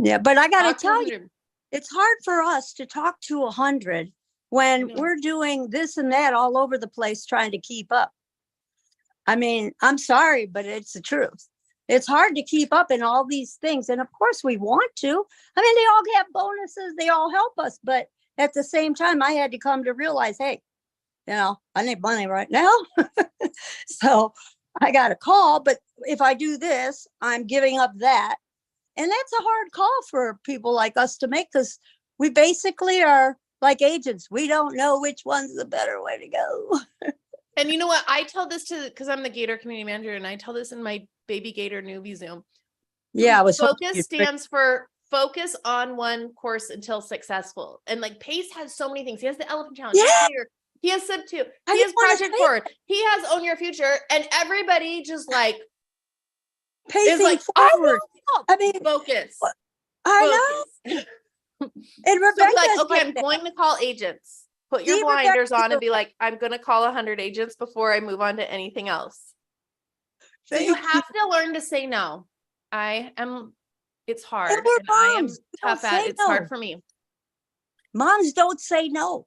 Yeah, but I got Talk to to tell you, 100. it's hard for us to talk to 100 when know. we're doing this and that all over the place trying to keep up. I'm sorry, but it's the truth. It's hard to keep up in all these things. And of course we want to. I mean, they all have bonuses. They all help us. But at the same time, I had to come to realize, hey, I need money right now. So I got a call, but if I do this, I'm giving up that. And that's a hard call for people like us to make, because we basically are like agents. We don't know which one's the better way to go. And you know what? I tell this because I'm the Gator community manager, and I tell this in my baby Gator newbie Zoom. Yeah, I was hoping Focus you'd stands for focus on one course until successful. And like Pace has so many things. He has the Elephant Challenge. He has Yeah. Gator, he has Sub 2. I He has just wanna Project say Forward. He has Own Your Future. And everybody just like is pacing like, forward. I mean, focus. I know. Focus. And So be Rebecca's like, okay, like I'm that. going to call agents. Put your See, Rebecca, blinders on so- and be like, I'm going to call 100 agents before I move on to anything else. So you Thank have to learn to say no. It's hard. we're And I am moms. We don't tough at say it's hard no. for me. Moms don't say no.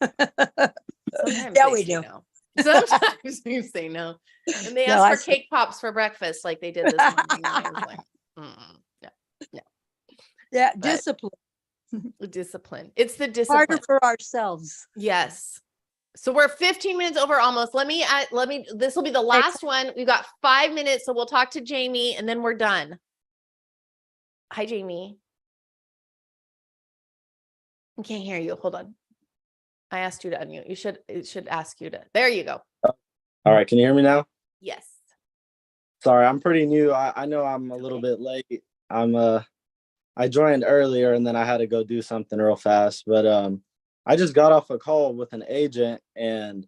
Sometimes Yeah, they we say do. no. Sometimes you say no. And they No, I ask for say- cake pops for breakfast like they did this morning. And I was like, no. Yeah, But- discipline. Discipline. It's the discipline. Harder for ourselves. Yes. So we're 15 minutes over almost. This will be the last one. We've got 5 minutes. So we'll talk to Jamie and then we're done. Hi, Jamie. I can't hear you. Hold on. I asked you to unmute. It should ask you to. There you go. All right, can you hear me now? Yes. Sorry, I'm pretty new. I know I'm a little bit late. I joined earlier and then I had to go do something real fast, but I just got off a call with an agent and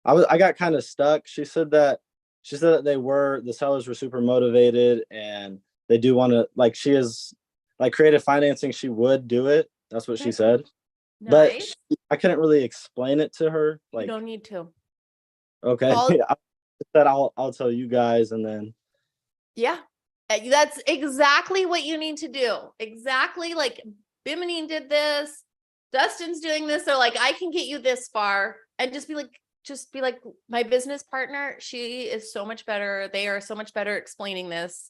I got kind of stuck. She said that the sellers were super motivated and they do want to, like, she is like creative financing, she would do it. That's what she Okay. said. But Nice. I couldn't really explain it to her. You Like, don't need to. okay, All- I said I'll tell you guys and then. Yeah. That's exactly what you need to do. Exactly like Bimini did this. Dustin's doing this. So like, I can get you this far and just be like my business partner. She is so much better. They are so much better explaining this.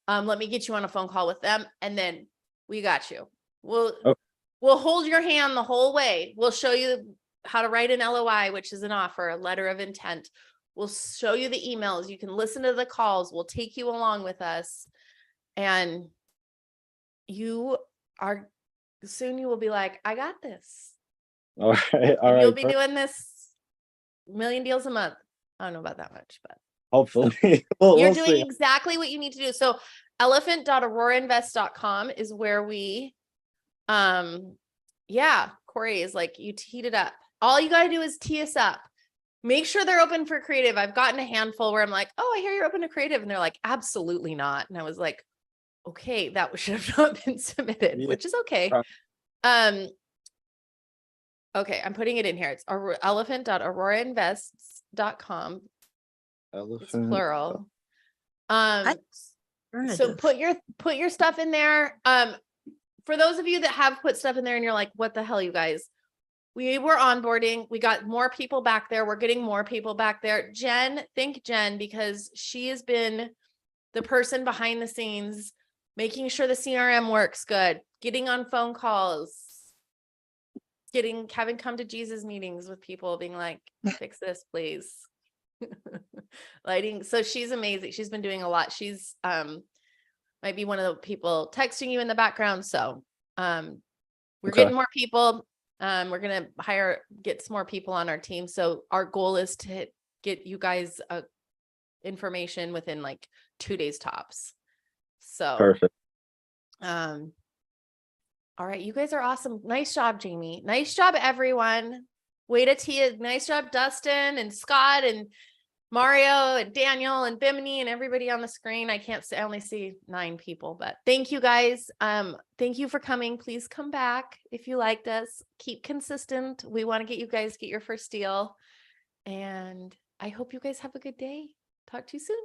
Let me get you on a phone call with them. And then we got you. We'll hold your hand the whole way. We'll show you how to write an LOI, which is an offer, a letter of intent. We'll show you the emails. You can listen to the calls. We'll take you along with us. And you will be like, I got this. All right. All And right. you'll be doing this 1 million deals a month. I don't know about that much, but Hopefully. you're we'll doing see. exactly what you need to do. So elephant.aurorainvest.com is where we, Corey is like, you teed it up. All you got to do is tee us up. Make sure they're open for creative. I've gotten a handful where I'm like, oh, I hear you're open to creative. And they're like, absolutely not. And I was like, okay, that should have not been submitted, Yeah. which is okay. Okay, I'm putting it in here. It's elephant.aurorainvests.com. It's Elephant. plural. So Alternative. put your stuff in there. For those of you that have put stuff in there and you're like, what the hell, you guys? We were onboarding. We got more people back there. We're getting more people back there. Thank Jen, because she has been the person behind the scenes, making sure the CRM works good, getting on phone calls, having come to Jesus meetings with people being like, fix this, please. Lighting. So she's amazing. She's been doing a lot. She's might be one of the people texting you in the background. So we're Okay. getting more people. We're gonna get some more people on our team. So our goal is to get you guys information within like 2 days tops. So Perfect. all right, you guys are awesome. Nice job, Jamie. Nice job, everyone. Way to Tia. Nice job, Dustin and Scott and Mario and Daniel and Bimini and everybody on the screen. I only see 9 people, but thank you guys. Thank you for coming. Please come back if you liked us. Keep consistent. We want to get you guys get your first deal. And I hope you guys have a good day. Talk to you soon.